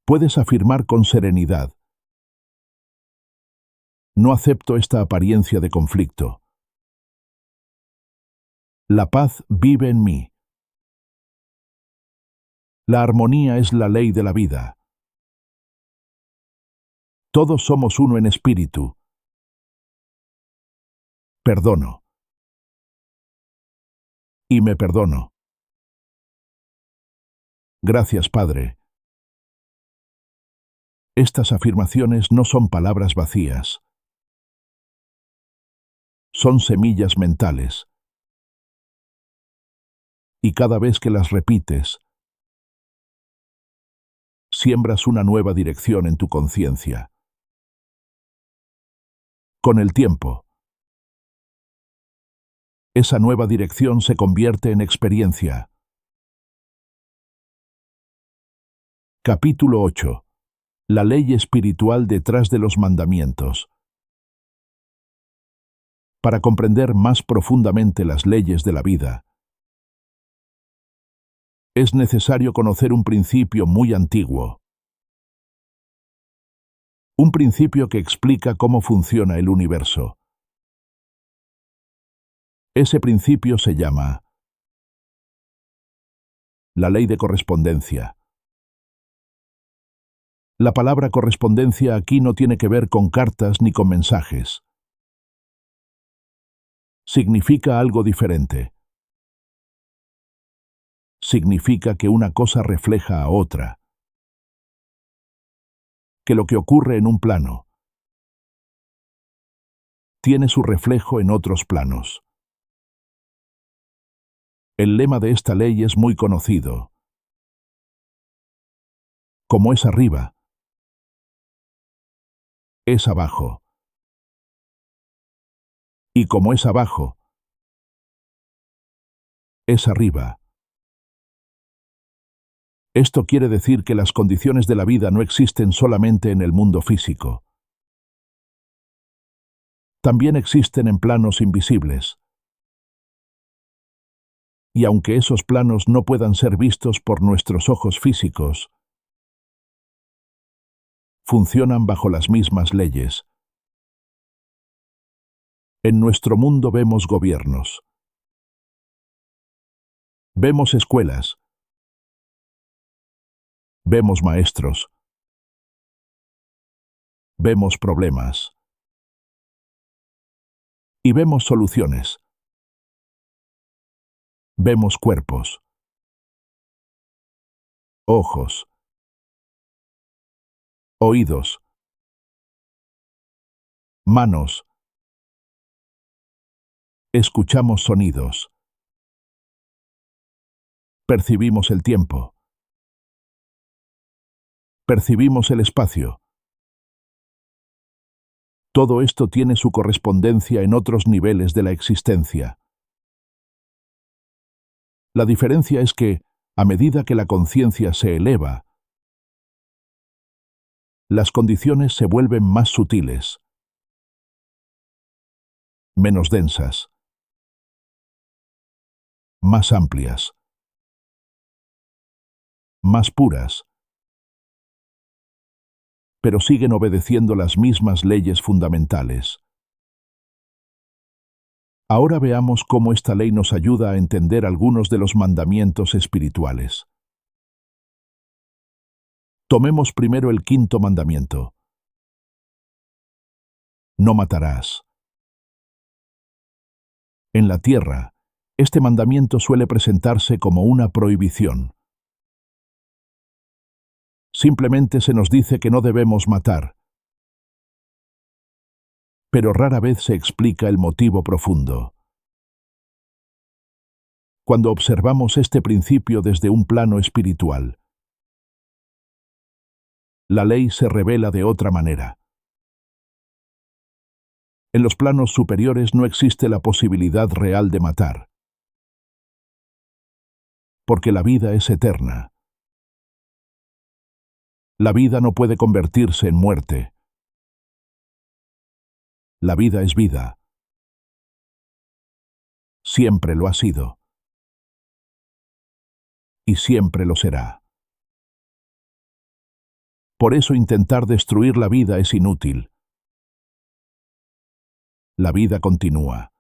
puedes afirmar con serenidad: no acepto esta apariencia de conflicto. La paz vive en mí. La armonía es la ley de la vida. Todos somos uno en espíritu. Perdono. Y me perdono. Gracias, Padre. Estas afirmaciones no son palabras vacías. Son semillas mentales. Y cada vez que las repites, siembras una nueva dirección en tu conciencia. Con el tiempo, esa nueva dirección se convierte en experiencia. Capítulo 8. La ley espiritual detrás de los mandamientos. Para comprender más profundamente las leyes de la vida, es necesario conocer un principio muy antiguo. Un principio que explica cómo funciona el universo. Ese principio se llama la ley de correspondencia. La palabra correspondencia aquí no tiene que ver con cartas ni con mensajes. Significa algo diferente. Significa que una cosa refleja a otra. Que lo que ocurre en un plano tiene su reflejo en otros planos. El lema de esta ley es muy conocido. Como es arriba, es abajo. Y como es abajo, es arriba. Esto quiere decir que las condiciones de la vida no existen solamente en el mundo físico. También existen en planos invisibles. Y aunque esos planos no puedan ser vistos por nuestros ojos físicos, funcionan bajo las mismas leyes. En nuestro mundo vemos gobiernos. Vemos escuelas, Vemos maestros. Vemos problemas. Y vemos soluciones. Vemos cuerpos. Ojos. Oídos. Manos. Escuchamos sonidos. Percibimos el tiempo. Percibimos el espacio. Todo esto tiene su correspondencia en otros niveles de la existencia. La diferencia es que, a medida que la conciencia se eleva, las condiciones se vuelven más sutiles, menos densas, más amplias, más puras, pero siguen obedeciendo las mismas leyes fundamentales. Ahora veamos cómo esta ley nos ayuda a entender algunos de los mandamientos espirituales. Tomemos primero el quinto mandamiento. No matarás. En la tierra, este mandamiento suele presentarse como una prohibición. Simplemente se nos dice que no debemos matar, pero rara vez se explica el motivo profundo. Cuando observamos este principio desde un plano espiritual, la ley se revela de otra manera. En los planos superiores no existe la posibilidad real de matar, porque la vida es eterna. La vida no puede convertirse en muerte. La vida es vida. Siempre lo ha sido. Y siempre lo será. Por eso intentar destruir la vida es inútil. La vida continúa.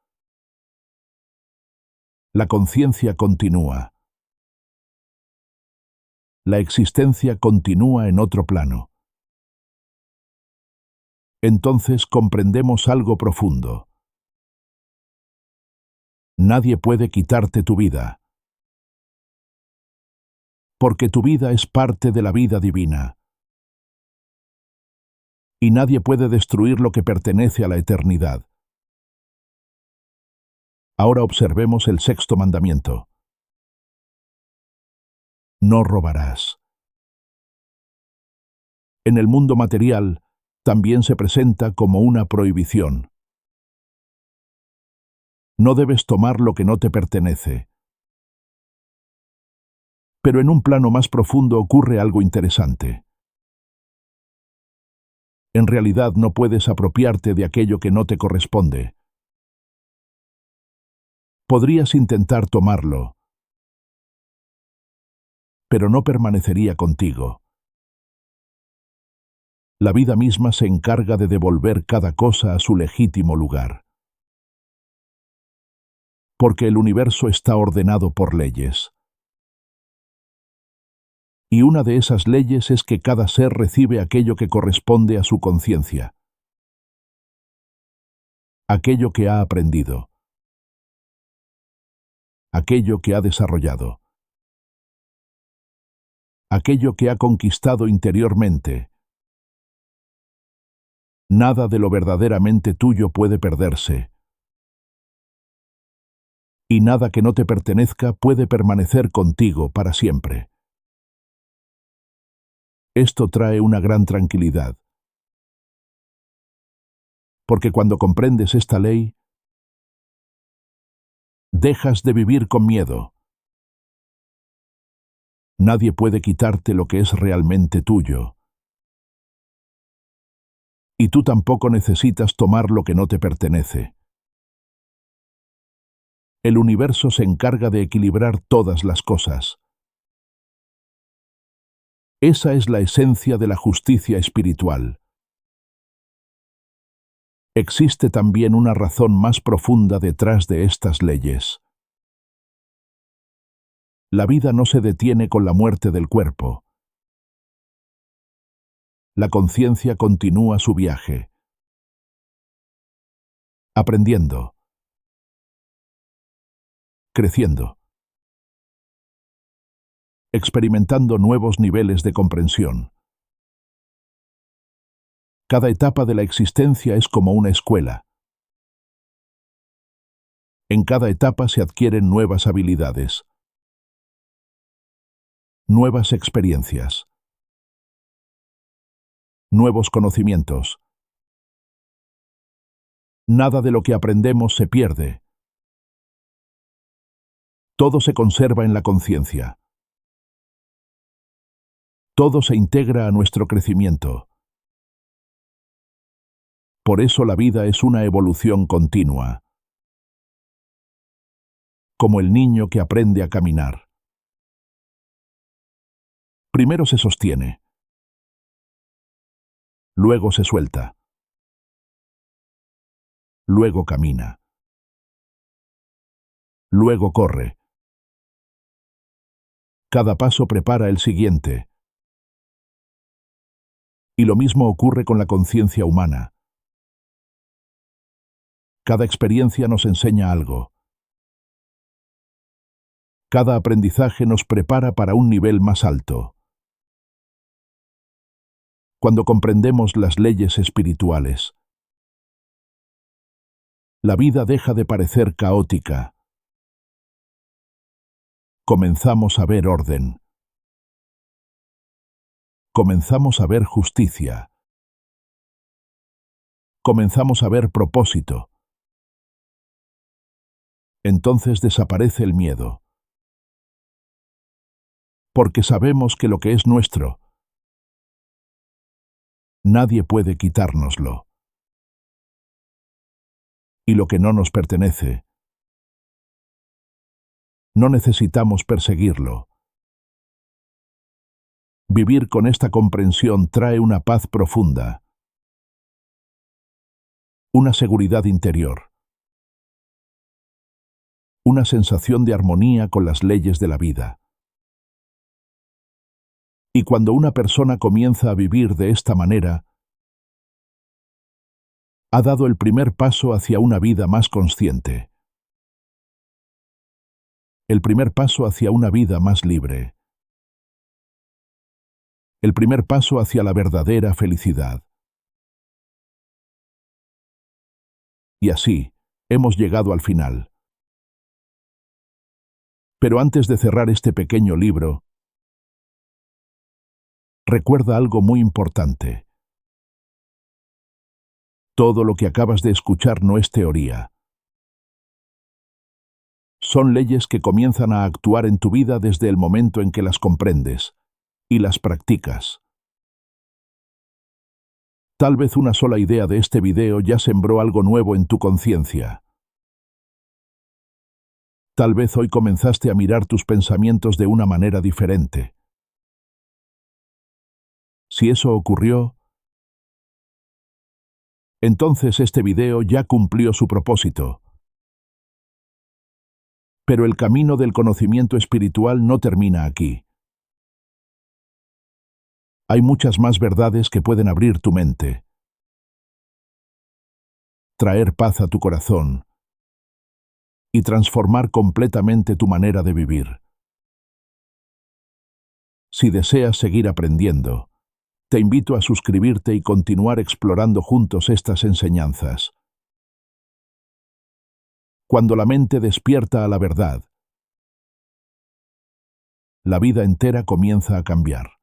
La conciencia continúa. La existencia continúa en otro plano. Entonces comprendemos algo profundo. Nadie puede quitarte tu vida, porque tu vida es parte de la vida divina. Y nadie puede destruir lo que pertenece a la eternidad. Ahora observemos el sexto mandamiento. No robarás. En el mundo material, también se presenta como una prohibición. No debes tomar lo que no te pertenece. Pero en un plano más profundo ocurre algo interesante. En realidad no puedes apropiarte de aquello que no te corresponde. Podrías intentar tomarlo, pero no permanecería contigo. La vida misma se encarga de devolver cada cosa a su legítimo lugar. Porque el universo está ordenado por leyes. Y una de esas leyes es que cada ser recibe aquello que corresponde a su conciencia. Aquello que ha aprendido. Aquello que ha desarrollado. Aquello que ha conquistado interiormente. Nada de lo verdaderamente tuyo puede perderse. Y nada que no te pertenezca puede permanecer contigo para siempre. Esto trae una gran tranquilidad. Porque cuando comprendes esta ley, dejas de vivir con miedo. Nadie puede quitarte lo que es realmente tuyo. Y tú tampoco necesitas tomar lo que no te pertenece. El universo se encarga de equilibrar todas las cosas. Esa es la esencia de la justicia espiritual. Existe también una razón más profunda detrás de estas leyes. La vida no se detiene con la muerte del cuerpo. La conciencia continúa su viaje, aprendiendo, creciendo, experimentando nuevos niveles de comprensión. Cada etapa de la existencia es como una escuela. En cada etapa se adquieren nuevas habilidades, nuevas experiencias, nuevos conocimientos. Nada de lo que aprendemos se pierde. Todo se conserva en la conciencia. Todo se integra a nuestro crecimiento. Por eso la vida es una evolución continua. Como el niño que aprende a caminar. Primero se sostiene. Luego se suelta. Luego camina. Luego corre. Cada paso prepara el siguiente. Y lo mismo ocurre con la conciencia humana. Cada experiencia nos enseña algo. Cada aprendizaje nos prepara para un nivel más alto. Cuando comprendemos las leyes espirituales, la vida deja de parecer caótica. Comenzamos a ver orden. Comenzamos a ver justicia. Comenzamos a ver propósito. Entonces desaparece el miedo. Porque sabemos que lo que es nuestro, nadie puede quitárnoslo. Y lo que no nos pertenece, no necesitamos perseguirlo. Vivir con esta comprensión trae una paz profunda, una seguridad interior, una sensación de armonía con las leyes de la vida. Y cuando una persona comienza a vivir de esta manera, ha dado el primer paso hacia una vida más consciente. El primer paso hacia una vida más libre. El primer paso hacia la verdadera felicidad. Y así, hemos llegado al final. Pero antes de cerrar este pequeño libro, recuerda algo muy importante. Todo lo que acabas de escuchar no es teoría. Son leyes que comienzan a actuar en tu vida desde el momento en que las comprendes y las practicas. Tal vez una sola idea de este video ya sembró algo nuevo en tu conciencia. Tal vez hoy comenzaste a mirar tus pensamientos de una manera diferente. Si eso ocurrió, entonces este video ya cumplió su propósito. Pero el camino del conocimiento espiritual no termina aquí. Hay muchas más verdades que pueden abrir tu mente, traer paz a tu corazón y transformar completamente tu manera de vivir. Si deseas seguir aprendiendo, te invito a suscribirte y continuar explorando juntos estas enseñanzas. Cuando la mente despierta a la verdad, la vida entera comienza a cambiar.